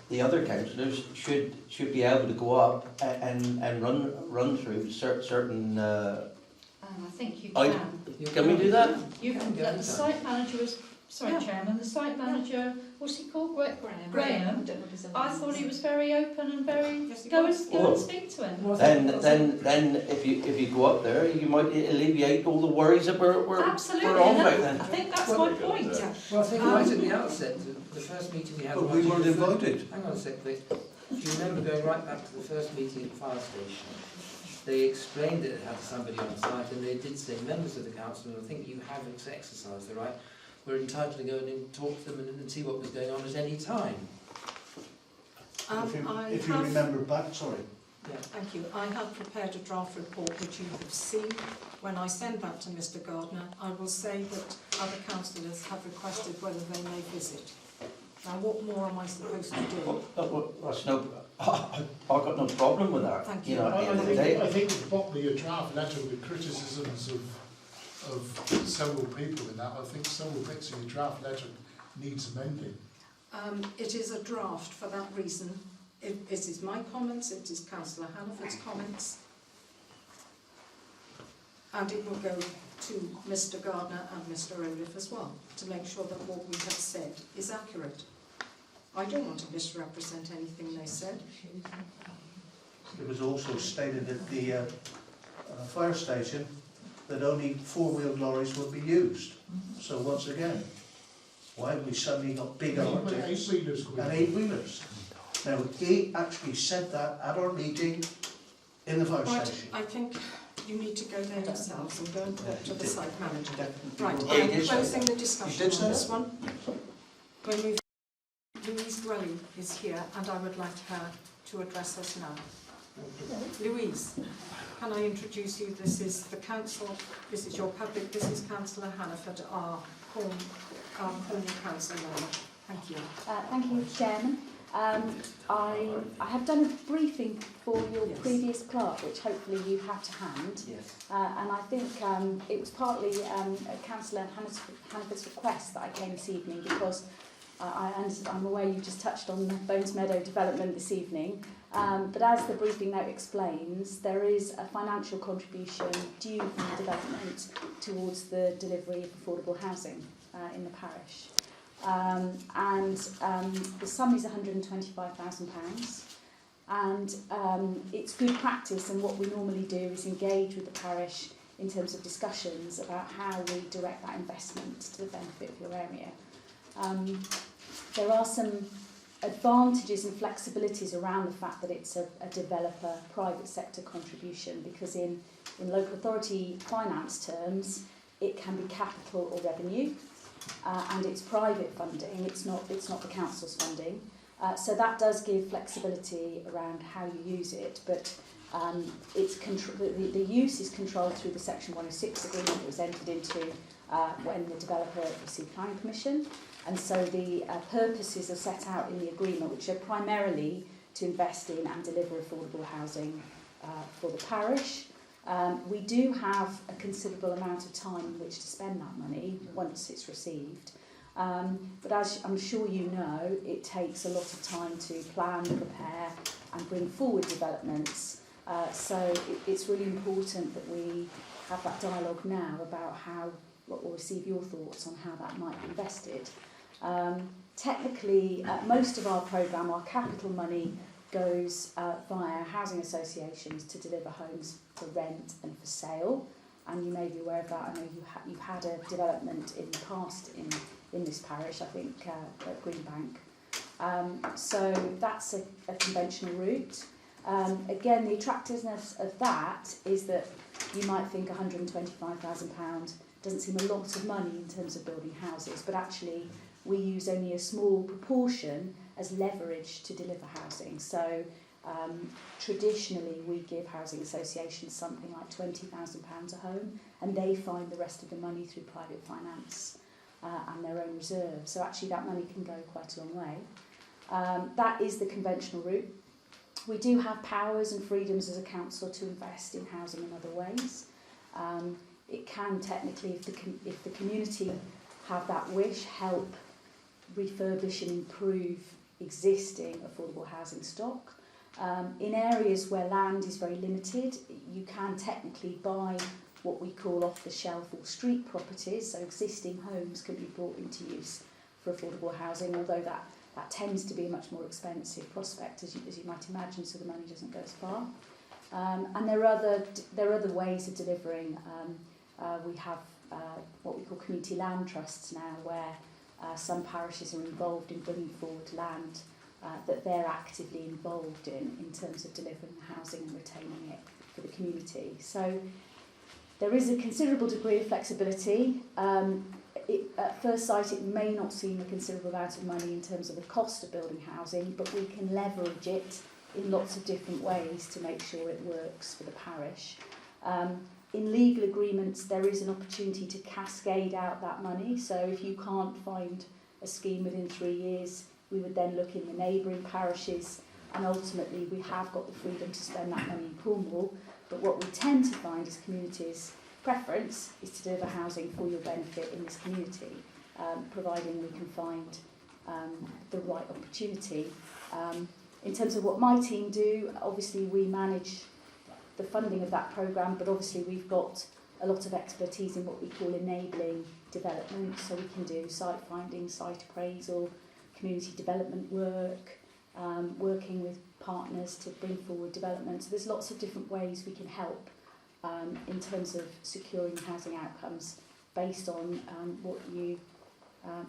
the other councillors should be able to go up and run through certain. I think you I- can. Can we do that? You can. Yeah, The site manager was. Sorry, Yeah. Chairman. The site manager. What's he called? Graham. Graham. I thought he was very open and very. Yes, he Go was. and speak to him. Then if you go up there, you might alleviate all the worries that we're Absolutely. on and about then. I think that's my point. Yeah. Well, I think right at the outset, the first meeting we had... But we weren't invited. Hang on a sec, please. If you remember going right back to the first meeting at the fire station, they explained that it had somebody on site, and they did say members of the council, and I think you have exercised the right, were entitled to go in and talk to them and see what was going on at any time. If you remember back, sorry. Yeah. Thank you. I have prepared a draft report which you have seen. When I send that to Mr Gardner, I will say that other councillors have requested whether they may visit. Now, what more am I supposed to do? That's no. I've got no problem with that. Thank You you. know, at the end of the day. I think at the bottom of your draft letter with criticisms of several people in that, I think several bits of your draft letter needs amending. It is a draft for that reason. It is my comments, it is Councillor Hannaford's comments, and it will go to Mr Gardner and Mr Olive as well, to make sure that what we have said is accurate. I don't want to misrepresent anything they said. It was also stated at the fire station that only four-wheeled lorries would be used. So once again, why have we suddenly got big Arctics and eight-wheelers? Now, he actually said that at our meeting in the fire Right, station. I think you need to go there yourselves and go and talk to the site manager. Right, Yeah, you I'm did say closing that. the discussion You did on say this that? one. We're moving. Louise Dwelly is here and I would like her to address us now. Louise, can I introduce you? This is the council, this is your public, this is Councillor Hannaford, our Cornwall council member. Thank you. Thank you, Chairman. I have done a briefing for your Yes. previous clerk, which hopefully you have to hand. Yes. And I think it was partly Councillor Hannaford's request that I came this evening because I'm aware you just touched on the Bones Meadow development this evening. But as the briefing note explains, there is a financial contribution due from the development towards the delivery of affordable housing in the parish. The sum is £125,000 and it's good practice, and what we normally do is engage with the parish in terms of discussions about how we direct that investment to the benefit of your area. There are some advantages and flexibilities around the fact that it's a developer private sector contribution, because in local authority finance terms it can be capital or revenue. And it's private funding, it's not the council's funding. So that does give flexibility around how you use it, but the use is controlled through the Section 106 agreement that was entered into when the developer received planning permission. And so the purposes are set out in the agreement, which are primarily to invest in and deliver affordable housing for the parish. We do have a considerable amount of time in which to spend that money once it's received. But as I'm sure you know, it takes a lot of time to plan, prepare and bring forward developments. So it's really important that we have that dialogue now about we'll receive your thoughts on how that might be invested. Technically, most of our programme, our capital money, goes via housing associations to deliver homes for rent and for sale, and you may be aware of that. I know you've had a development in the past in this parish, I think at Greenbank. So that's a conventional route. Again, the attractiveness of that is that you might think £125,000 doesn't seem a lot of money in terms of building houses, but actually we use only a small proportion as leverage to deliver housing. So traditionally we give housing associations something like £20,000 a home, and they find the rest of the money through private finance and their own reserves. So actually that money can go quite a long way. That is the conventional route. We do have powers and freedoms as a council to invest in housing in other ways. it can technically, if the community have that wish, help refurbish and improve existing affordable housing stock. In areas where land is very limited, you can technically buy what we call off-the-shelf or street properties, so existing homes can be brought into use for affordable housing, although that tends to be a much more expensive prospect, as you might imagine, so the money doesn't go as far. And there are other ways of delivering. We have what we call community land trusts now, where some parishes are involved in bringing forward land that they're actively involved in terms of delivering the housing and retaining it for the community. So there is a considerable degree of flexibility. At first sight, it may not seem a considerable amount of money in terms of the cost of building housing, but we can leverage it in lots of different ways to make sure it works for the parish. In legal agreements, there is an opportunity to cascade out that money. So if you can't find a scheme within 3 years, we would then look in the neighbouring parishes, and ultimately we have got the freedom to spend that money in Cornwall. But what we tend to find is communities' preference is to deliver housing for your benefit in this community, providing we can find the right opportunity. In terms of what my team do, obviously we manage the funding of that programme, but obviously we've got a lot of expertise in what we call enabling development, so we can do site finding, site appraisal, community development work, working with partners to bring forward development. So there's lots of different ways we can help in terms of securing housing outcomes based on what you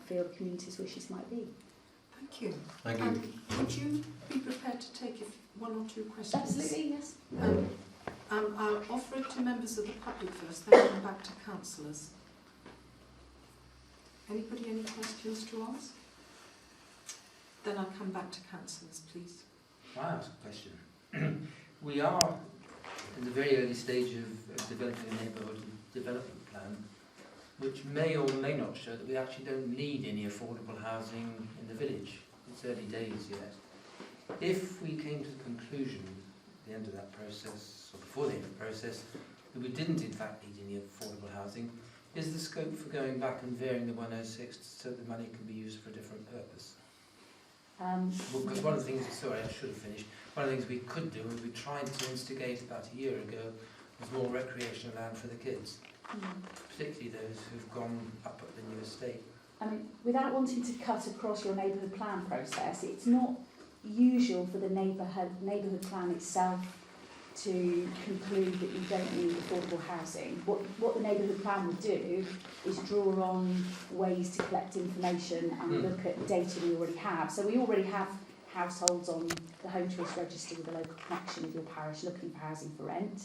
feel the community's wishes might be. Thank you. Thank you. Would you be prepared to take one or two questions? Absolutely, yes. I'll offer it to members of the public first, then come back to councillors. Anybody any questions to ask? Then I'll come back to councillors, please. I ask a question. We are in the very early stage of developing a neighbourhood development plan, which may or may not show that we actually don't need any affordable housing in the village. It's early days yet. If we came to the conclusion at the end of that process, or before the end of the process, that we didn't in fact need any affordable housing, is there scope for going back and varying the 106 so the money can be used for a different purpose? Because one of the things, sorry, I should have finished, one of the things we could do, and we tried to instigate about a year ago, was more recreational land for the kids, particularly those who've gone up at the new estate. I mean, without wanting to cut across your neighbourhood plan process, it's not usual for the neighbourhood plan itself to conclude that you don't need affordable housing. What the neighbourhood plan would do is draw on ways to collect information and look at data we already have. So we already have households on the Home Choice Register with a local connection with your parish looking for housing for rent.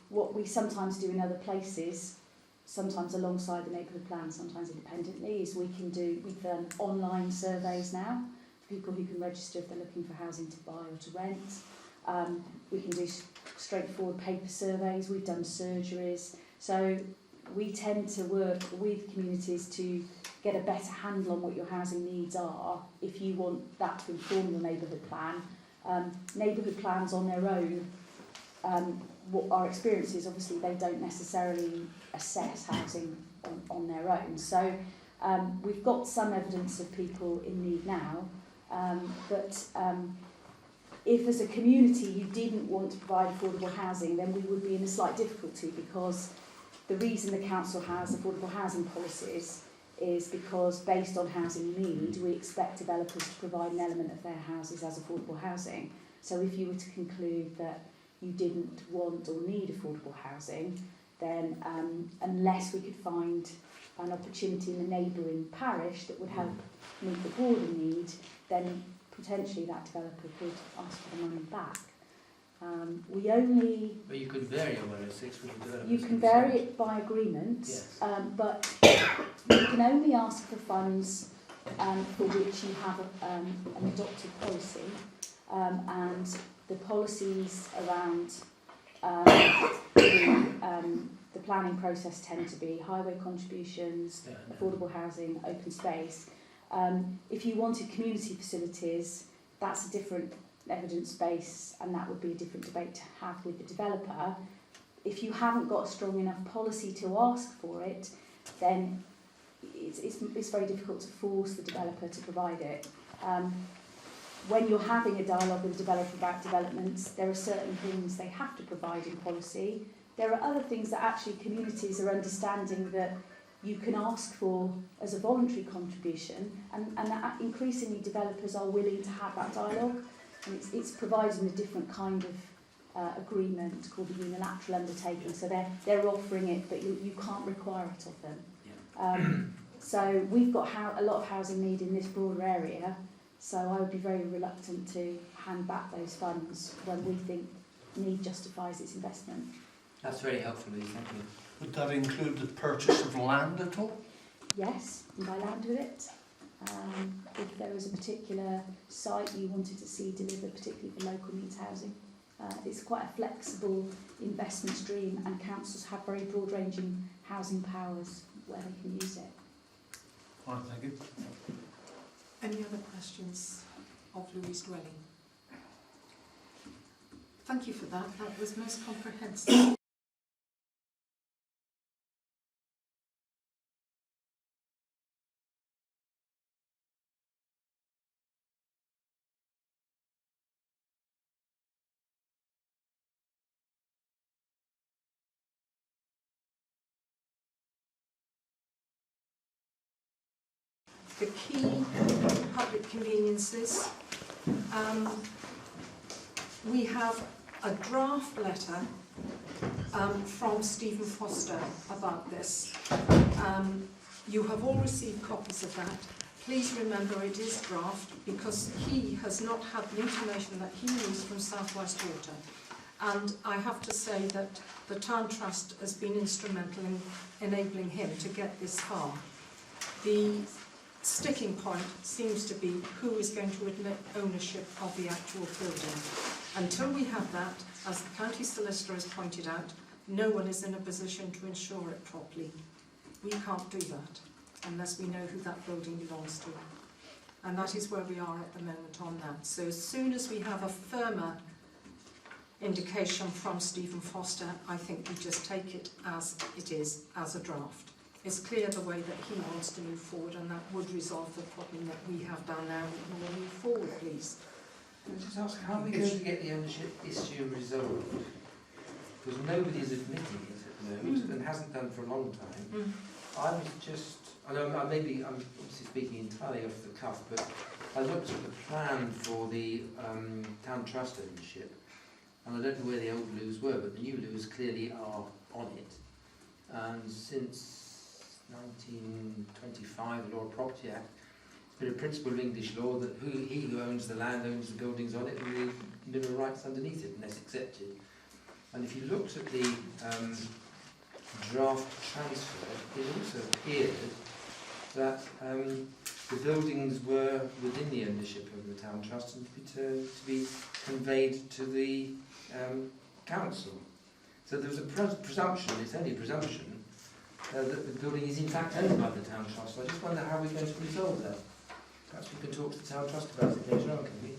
What we sometimes do in other places, sometimes alongside the neighbourhood plan, sometimes independently, is we've done online surveys now for people who can register if they're looking for housing to buy or to rent. We can do straightforward paper surveys, we've done surgeries. So we tend to work with communities to get a better handle on what your housing needs are if you want that to inform your neighbourhood plan. Neighbourhood plans on their own, what our experience is, obviously they don't necessarily assess housing on their own. So we've got some evidence of people in need now, but if as a community you didn't want to provide affordable housing, then we would be in a slight difficulty, because the reason the council has affordable housing policies is because based on housing need, we expect developers to provide an element of their houses as affordable housing. So if you were to conclude that you didn't want or need affordable housing, then unless we could find an opportunity in the neighbouring parish that would help meet the broader need, then potentially that developer could ask for the money back. But you could vary on 106 with the developers. You can vary it by agreement, yes. But you can only ask for funds for which you have an adopted policy, and the policies around the planning process tend to be highway contributions, affordable housing, open space. If you wanted community facilities, that's a different evidence base, and that would be a different debate to have with the developer. if you haven't got a strong enough policy to ask for it, then it's very difficult to force the developer to provide it. When you're having a dialogue with the developer about developments, there are certain things they have to provide in policy. There are other things that actually communities are understanding that you can ask for as a voluntary contribution, and that increasingly developers are willing to have that dialogue. And it's providing a different kind of agreement called the unilateral undertaking. So they're offering it, but you can't require it of them. So we've got a lot of housing need in this broader area. So I would be very reluctant to hand back those funds when we think need justifies its investment. That's very helpful, Louise, thank you. Would that include the purchase of land at all? Yes, you can buy land with it. If there was a particular site you wanted to see delivered, particularly for local needs housing, it's quite a flexible investment stream, and councils have very broad-ranging housing powers where they can use it. All right, thank you. Any other questions of Louise Dwelling? Thank you for that. That was most comprehensive. The key public conveniences. We have a draft letter from Stephen Foster about this. You have all received copies of that. Please remember it is draft because he has not had the information that he needs from South West Water. And I have to say that the Town Trust has been instrumental in enabling him to get this far. The sticking point seems to be who is going to admit ownership of the actual building. Until we have that, as the county solicitor has pointed out, no one is in a position to insure it properly. We can't do that unless we know who that building belongs to. And that is where we are at the moment on that. So as soon as we have a firmer indication from Stephen Foster, I think we just take it as it is, as a draft. It's clear the way that he wants to move forward, and that would resolve the problem that we have down there. We will move forward, please. Can I just ask, how are we going to get the ownership issue resolved? Because nobody is admitting it at the moment, and hasn't done for a long time. I was just, I know maybe I'm obviously speaking entirely off the cuff, but I looked at the plan for the Town Trust ownership, and I don't know where the old loos were, but the new loos clearly are on it. And since 1925, the Law of Property Act, it's been a principle of English law that he who owns the land owns the buildings on it and the mineral rights underneath it, unless accepted. And if you looked at the draft transfer, it also appeared that the buildings were within the ownership of the Town Trust and to be conveyed to the council. So there was a presumption, it's only a presumption, that the building is in fact owned by the Town Trust. So I just wonder how we're going to resolve that. Perhaps we can talk to the Town Trust about it later on, can we?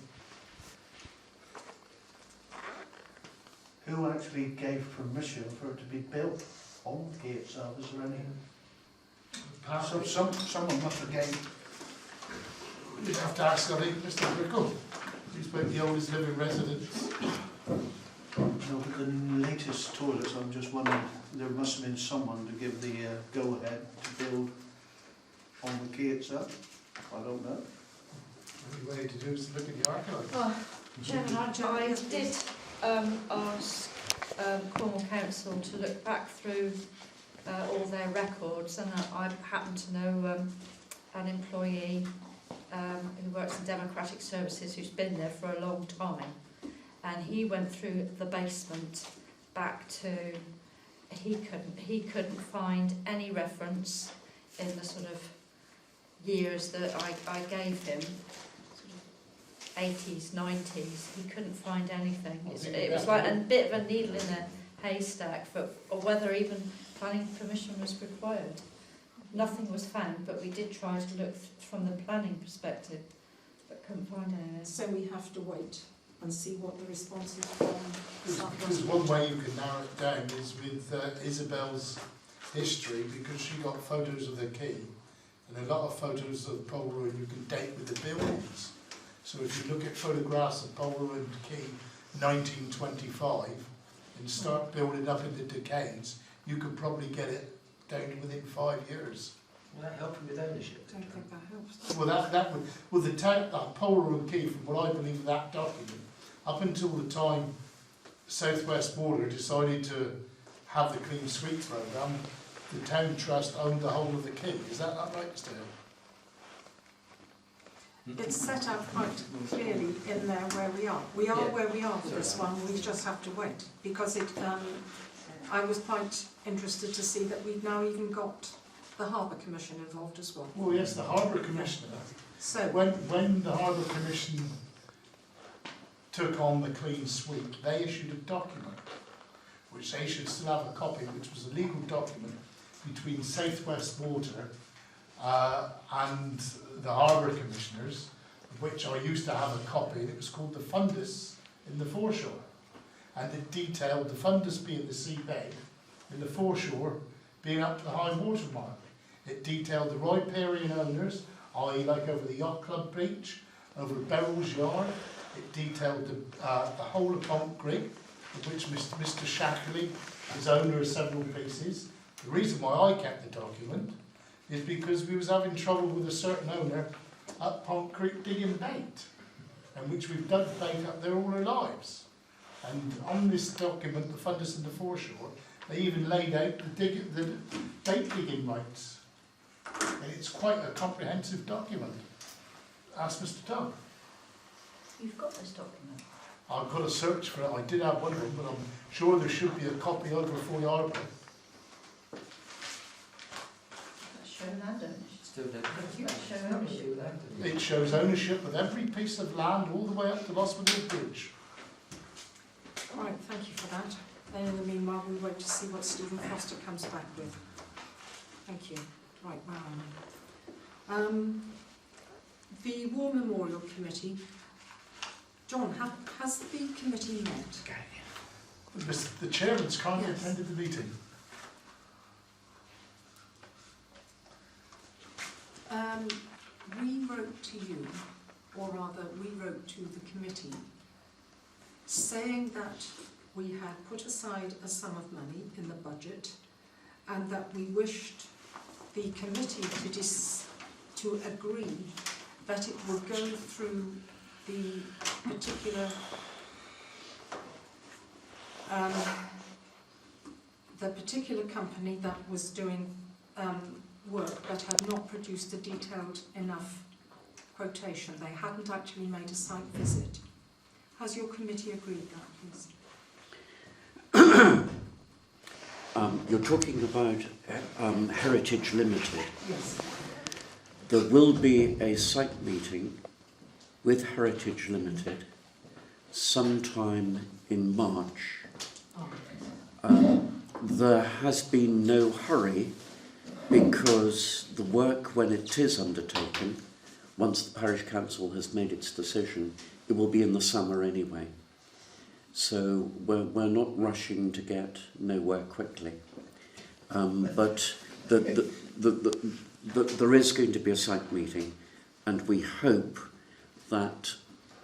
Who actually gave permission for it to be built on the gate itself? Is there any? So someone must have gave. You'd have to ask, I think, Mr. Brickle. He's like the oldest living resident. No, but the latest toilets, I'm just wondering, there must have been someone to give the go-ahead to build on the quay itself. I don't know. The only way to do is to look at the archive. Oh, Chairman, I did ask Cornwall Council to look back through all their records, and I happen to know an employee who works in Democratic Services who's been there for a long time, and he went through the basement back to he couldn't find any reference in the sort of years that I gave him, sort of 80s, 90s. He couldn't find anything. It was like a bit of a needle in a haystack, or whether even planning permission was required. Nothing was found, but we did try to look from the planning perspective, but couldn't find anything. So we have to wait. and see what the response is from South Because West. one way you can narrow it down is with Isabel's history, because she got photos of the quay, and a lot of photos of Pole Ruin you can date with the buildings. So if you look at photographs of Pole Ruin Quay 1925 and start building up into decades, you could probably get it down to within 5 years. Will that help you with ownership? I don't think that helps. Well, that would, well, the Pole Ruin Quay, from what I believe of that document, up until the time South West Border decided to have the Clean Sweep programme, the town trust owned the whole of the quay. Is that not right, still? It's set out quite clearly in there where we are. We are Yeah. where we are with this one, we just have to wait. Because it, I was quite interested to see that we've now even got the Harbour Commission involved as well. Well, yes, the Harbour Commissioner. So, When the Harbour Commission took on the Clean Sweep, they issued a document, which they should still have a copy, which was a legal document between South West Water and the Harbour Commissioners, of which I used to have a copy, and it was called the Fundus in the foreshore. And it detailed the fundus being the seabed and the foreshore being up to the high water mark. It detailed the riparian owners, i.e. like over the Yacht Club beach, over Beryl's Yard. It detailed the whole of Pont Creek, of which Mr. Shackley is owner of several pieces. The reason why I kept the document is because we was having trouble with a certain owner up Pont Creek digging bait, and which we've dug bait up there all our lives. And on this document, the fundus and the foreshore, they even laid out the bait digging rights. And it's quite a comprehensive document. Ask Mr. Doug. You've got this document. I've got to search for it. I did have one of them, but I'm sure there should be a copy over for the Harbour. That's shown land ownership. Still don't. That's shown ownership. It shows ownership of every piece of land all the way up to Losswood Bridge. right, thank you for that. Then in the meanwhile, we wait to see what Stephen Foster comes back with. Thank you. Right, where am I? The War Memorial Committee. John, has the committee met? The chairman's kindly Yes. attended the meeting. We wrote to you, or rather we wrote to the committee, saying that we had put aside a sum of money in the budget and that we wished the committee to agree that it would go through the particular company that was doing work but had not produced a detailed enough quotation. They hadn't actually made a site visit. Has your committee agreed that, please? You're talking about Heritage Limited. Yes. There will be a site meeting with Heritage Limited sometime in March. There has been no hurry because the work, when it is undertaken, once the Parish Council has made its decision, it will be in the summer anyway. So we're not rushing to get nowhere quickly. But there is going to be a site meeting, and we hope that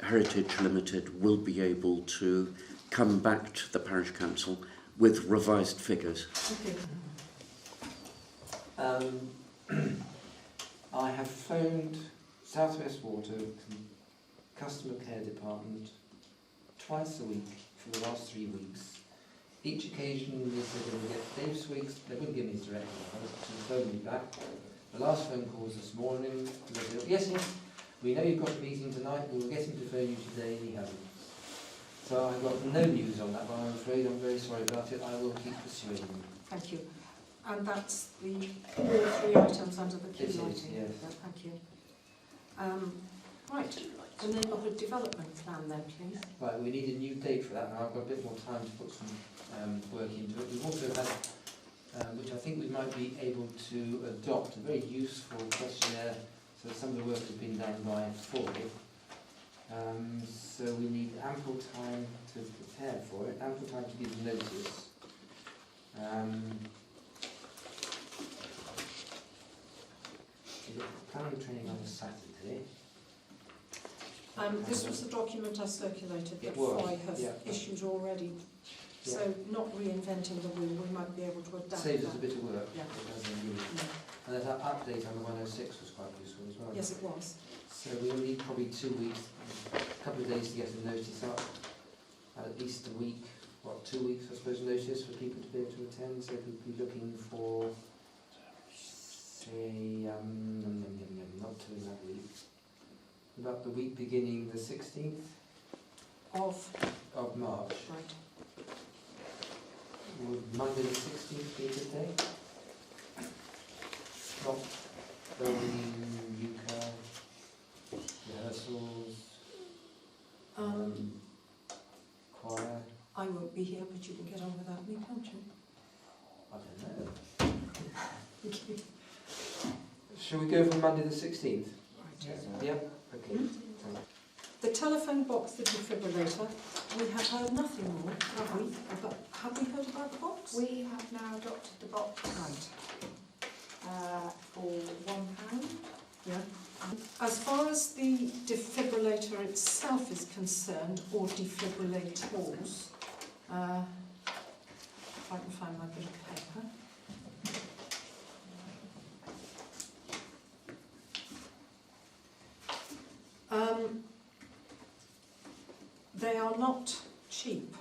Heritage Limited will be able to come back to the Parish Council with revised figures. Okay. I have phoned South West Water Customer Care Department twice a week for the last 3 weeks. Each occasion they said they would get Dave Swiggs, they wouldn't give me his direct number, to phone me back. The last phone call was this morning, they said, yes, we know you've got a meeting tonight, we'll get him to phone you today, and he hasn't. So I've got no news on that, but I'm afraid I'm very sorry about it. I will keep pursuing them. Thank you. And that's all 3 items under the key It is, lighting? yes. Yeah, thank you. Right, the neighbourhood development plan then, please. Right, we need a new date for that, and I've got a bit more time to put some work into it. We've also had, which I think we might be able to adopt, a very useful questionnaire, so some of the work has been done by Ford. So we need ample time to prepare for it, ample time to give notice. Is it planning training on a Saturday? This was the document I circulated that It was, I have yeah. issued already. Yeah. So not reinventing the wheel, we might be able to adapt Saves us a that. bit of work. Yeah. It doesn't really. Yeah. And that update on the 106 was quite useful as well. Yes, it was. So we'll need probably 2 weeks, a couple of days to get a notice up, and at least a week, 2 weeks I suppose notice for people to be able to attend, so we'll be looking for, say, not till that week, about the week beginning the 16th of March. Right. Would Monday the 16th be a good day? Not going rehearsals, choir, I won't be here, but you can get on without me, can't you? I don't know. Shall we go for Monday the 16th? Right. Yep, okay. The telephone box, the defibrillator, we have heard nothing more, have we? Have we heard about the box? We have now adopted the box Right. for £1. Yeah. As far as the defibrillator itself is concerned, or defibrillators, if I can find my bit of paper. They are not cheap.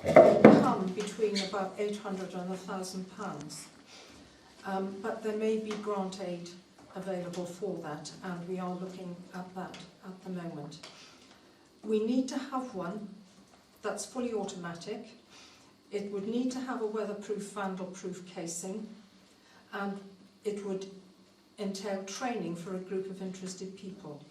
They come between about 800 and £1,000. But there may be grant aid available for that, and we are looking at that at the moment. We need to have one that's fully automatic. It would need to have a weatherproof, vandal-proof casing, and it would entail training for a group of interested people,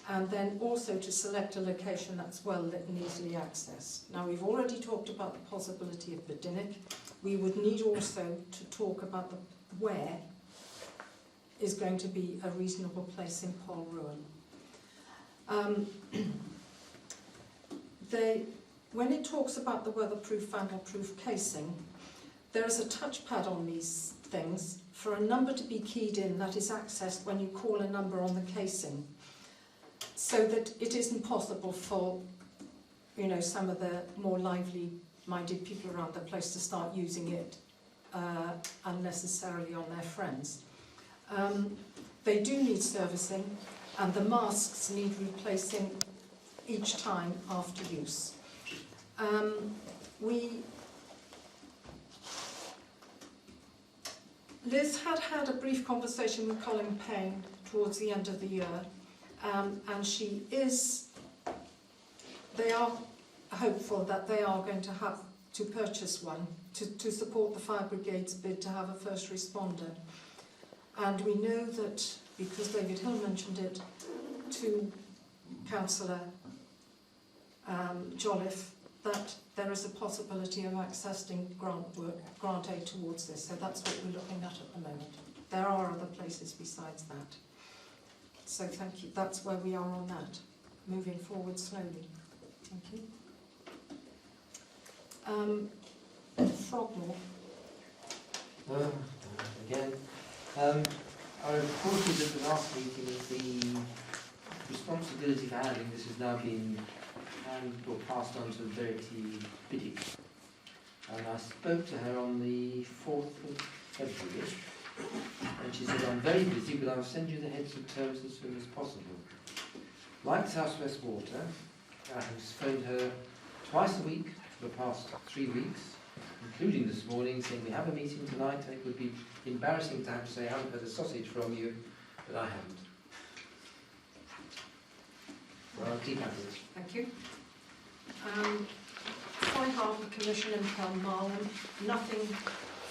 and then also to select a location that's well lit and easily accessed. Now, we've already talked about the possibility of Badinnick. We would need also to talk about where is going to be a reasonable place in Polruan. When it talks about the weatherproof, vandal-proof casing, there is a touchpad on these things for a number to be keyed in that is accessed when you call a number on the casing, so that it isn't possible for, some of the more lively-minded people around the place to start using it unnecessarily on their friends. They do need servicing, and the masks need replacing each time after use. Liz had a brief conversation with Colin Payne towards the end of the year, and they are hopeful that they are going to have to purchase one to support the fire brigade's bid to have a first responder. And we know that, because David Hill mentioned it to Councillor Jolliffe, that there is a possibility of accessing grant aid towards this. So that's what we're looking at the moment. There are other places besides that. So thank you. That's where we are on that. Moving forward slowly. Thank you. Frogmore. Again, I reported at the last meeting that the responsibility for handling this has now been passed on to Verity Biddick. And I spoke to her on the 4th of February, and she said, "I'm very busy, but I'll send you the heads of terms as soon as possible." Like South West Water, I have phoned her twice a week for the past 3 weeks, including this morning, saying we have a meeting tonight, and it would be embarrassing to have to say I haven't heard a sausage from you, but I haven't. Well, I'll keep at it. Thank you. Sky Harbour Commission in Pelmarlin, nothing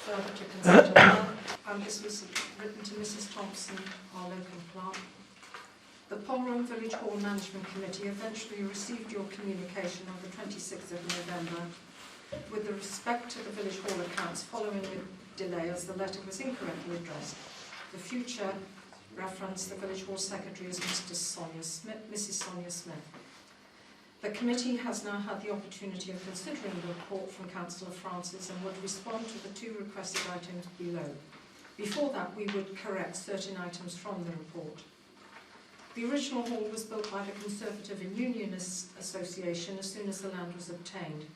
further to consider now. And this was written to Mrs Thompson, our local clerk. The Polruan Village Hall Management Committee eventually received your communication on the 26th of November with respect to the Village Hall accounts following a delay as the letter was incorrectly addressed. The future reference the Village Hall Secretary is Mrs Sonia Smith. The committee has now had the opportunity of considering the report from Councillor Francis and would respond to the 2 requested items below. Before that, we would correct certain items from the report. The original hall was built by the Conservative and Unionist Association as soon as the land was obtained.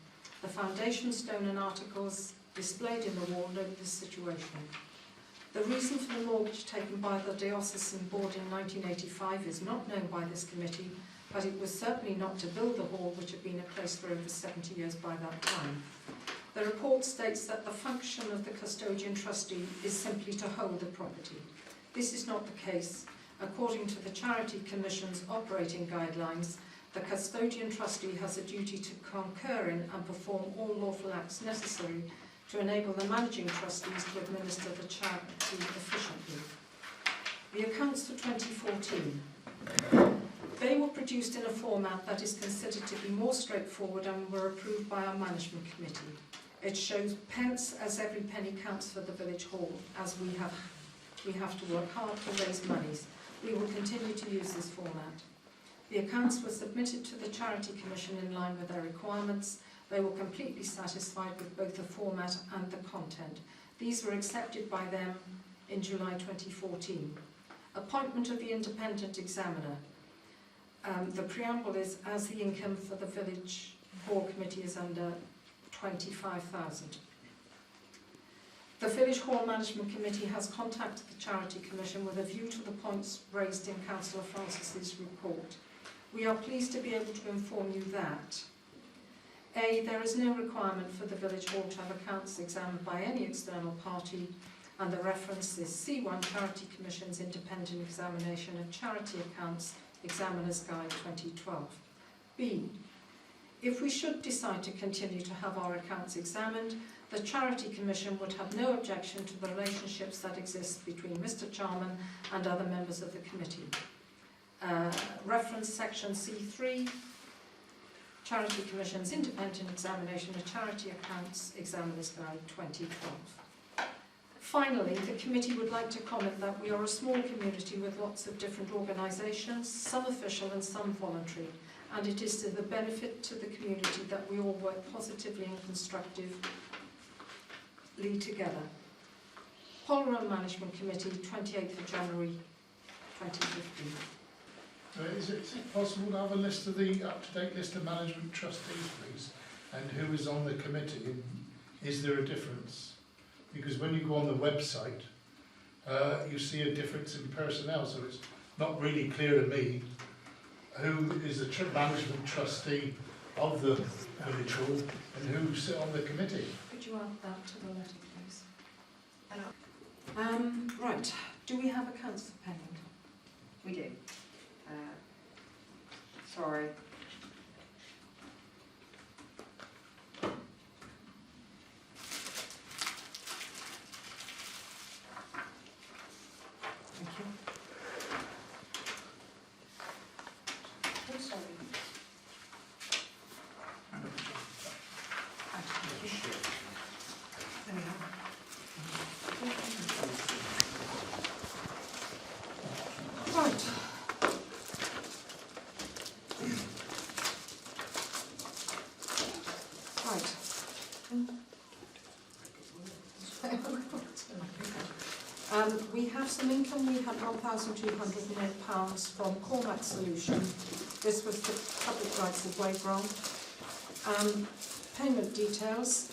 The foundation stone and articles displayed in the wall note this situation. The reason for the mortgage taken by the Diocesan Board in 1985 is not known by this committee, but it was certainly not to build the hall, which had been in place for over 70 years by that time. The report states that the function of the custodian trustee is simply to hold the property. This is not the case. According to the Charity Commission's operating guidelines, the custodian trustee has a duty to concur in and perform all lawful acts necessary to enable the managing trustees to administer the charity efficiently. The accounts for 2014. They were produced in a format that is considered to be more straightforward and were approved by our management committee. It shows pence as every penny counts for the village hall, as we have to work hard to raise monies. We will continue to use this format. The accounts were submitted to the Charity Commission in line with their requirements. They were completely satisfied with both the format and the content. These were accepted by them in July 2014. Appointment of the independent examiner. The preamble is, as the income for the village hall committee is under 25,000. The Village Hall Management Committee has contacted the Charity Commission with a view to the points raised in Councillor Francis's report. We are pleased to be able to inform you that A. There is no requirement for the Village Hall to have accounts examined by any external party, and the reference is C1 Charity Commission's Independent Examination of Charity Accounts Examiner's Guide 2012. B. If we should decide to continue to have our accounts examined, the Charity Commission would have no objection to the relationships that exist between Mr. Charman and other members of the committee. Reference section C3, Charity Commission's Independent Examination of Charity Accounts Examiner's Guide 2012. Finally, the committee would like to comment that we are a small community with lots of different organisations, some official and some voluntary, and it is to the benefit to the community that we all work positively and constructively together. Polrow Management Committee, 28th of January 2015. Is it possible to have a list of the up-to-date list of management trustees, please, and who is on the committee, and is there a difference? Because when you go on the website, you see a difference in personnel, so it's not really clear to me who is the management trustee of the village hall and who sit on the committee. Could you add that to the letter, please? Right, do we have accounts for payment? We do. Sorry. Thank you. Oh, sorry. There we are. Right. We have some income. We had £1,208 from Cormac Solution. This was the Public Rights of Way grant. Payment details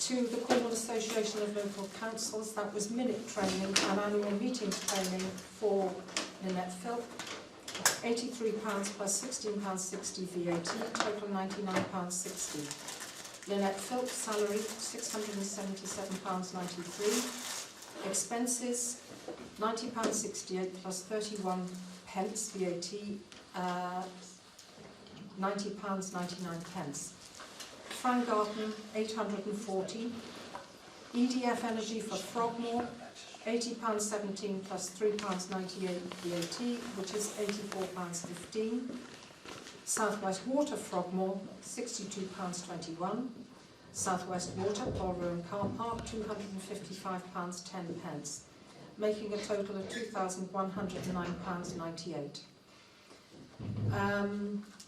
to the Cornwall Association of Local Councils. That was minute training and annual meetings training for Lynette Philp. £83 plus £16.60 VAT, total £99.60. Lynette Philp, salary £677.93. Expenses £90.68 plus 31 pence VAT, £90.99. Frank Garden, 840. EDF Energy for Frogmore, £80.17 plus £3.98 VAT, which is £84.15. South West Water Frogmore, £62.21. South West Water, Polrow and Car Park, £255.10, making a total of £2,109.98.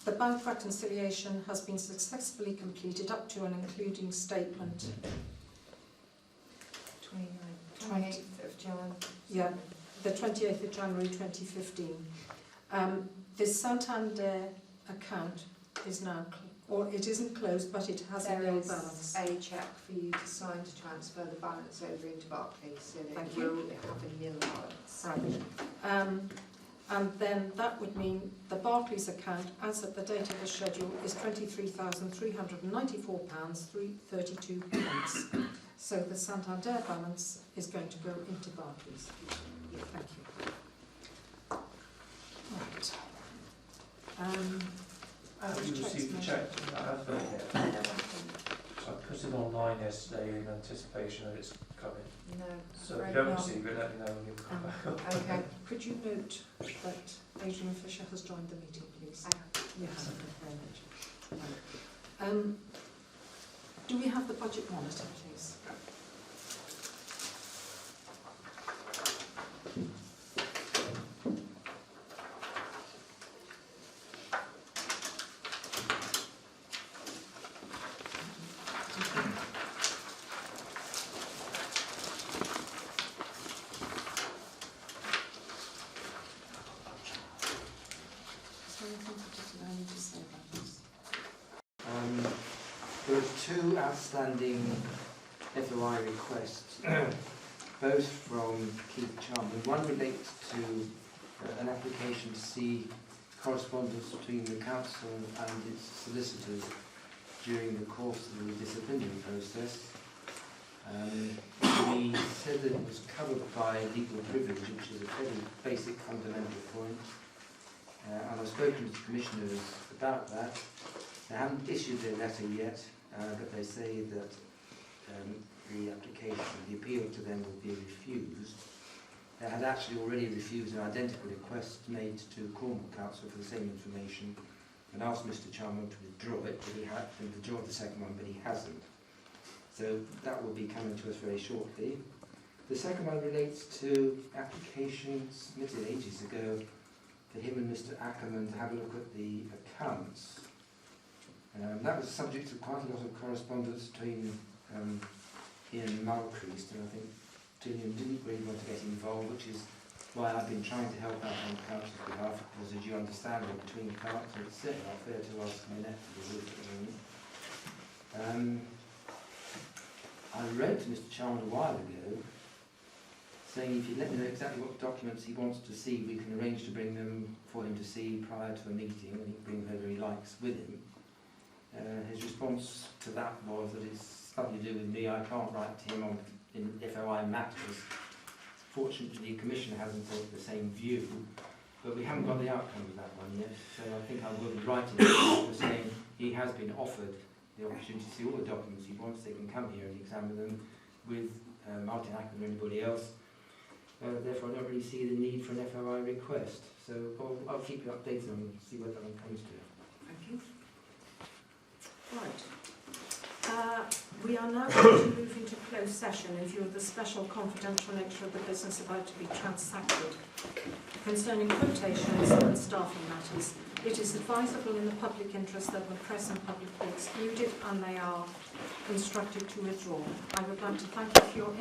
The bank reconciliation has been successfully completed up to and including statement 28th of Jan. Yeah, the 28th of January 2015. The Santander account is now, or it isn't closed, but it has a There nil is balance. a cheque for you to sign to transfer the balance over into Barclays, so that Thank you you. will have a nil balance. Right. And then that would mean the Barclays account, as at the date of the schedule, is £23,394.32. So the Santander balance is going to go into Barclays. Thank you. Right. Have you received the cheque from that advert yet? So I put it online yesterday in anticipation that it's coming. No. So if you don't receive it, let me know and you'll come back. Okay. Could you note that Adrian Fisher has joined the meeting, please? Yes, thank you very much. Right. Do we have the budget monitor, please? Is there anything particular I need to say about this? There are two outstanding FOI requests, both from Keith Charman. One relates to an application to see correspondence between the council and its solicitors during the course of the disciplinary process. We said that it was covered by legal privilege, which is a fairly basic fundamental point. And I've spoken to the commissioners about that. They haven't issued their letter yet, but they say that the application, the appeal to them will be refused. They had actually already refused an identical request made to Cornwall Council for the same information and asked Mr Charman to withdraw it, but he had withdrawn the second one, but he hasn't. So that will be coming to us very shortly. The second one relates to application submitted ages ago for him and Mr Ackerman to have a look at the accounts. That was subject to quite a lot of correspondence between Ian and Mulcreast, and I think Gillian didn't really want to get involved, which is why I've been trying to help out on council's behalf, because as you understand, between council, it's certainly not fair to ask Minette to do it at the moment. I wrote to Mr Charman a while ago, saying if you let me know exactly what documents he wants to see, we can arrange to bring them for him to see prior to a meeting, and he can bring whoever he likes with him. His response to that was that it's nothing to do with me, I can't write to him on in FOI matters. Fortunately, the Commissioner hasn't taken the same view, but we haven't got the outcome of that one yet, so I think I will be writing to him saying he has been offered the opportunity to see all the documents he wants. They can come here and examine them with Martin Ackman or anybody else. Therefore, I don't really see the need for an FOI request. So I'll keep you updated and see what that one comes to. Thank you. Right. We are now going to move into closed session in view of the special confidential nature of the business about to be transacted concerning quotations and staffing matters. It is advisable in the public interest that the press and public be excluded, and they are instructed to withdraw. I would like to thank you for your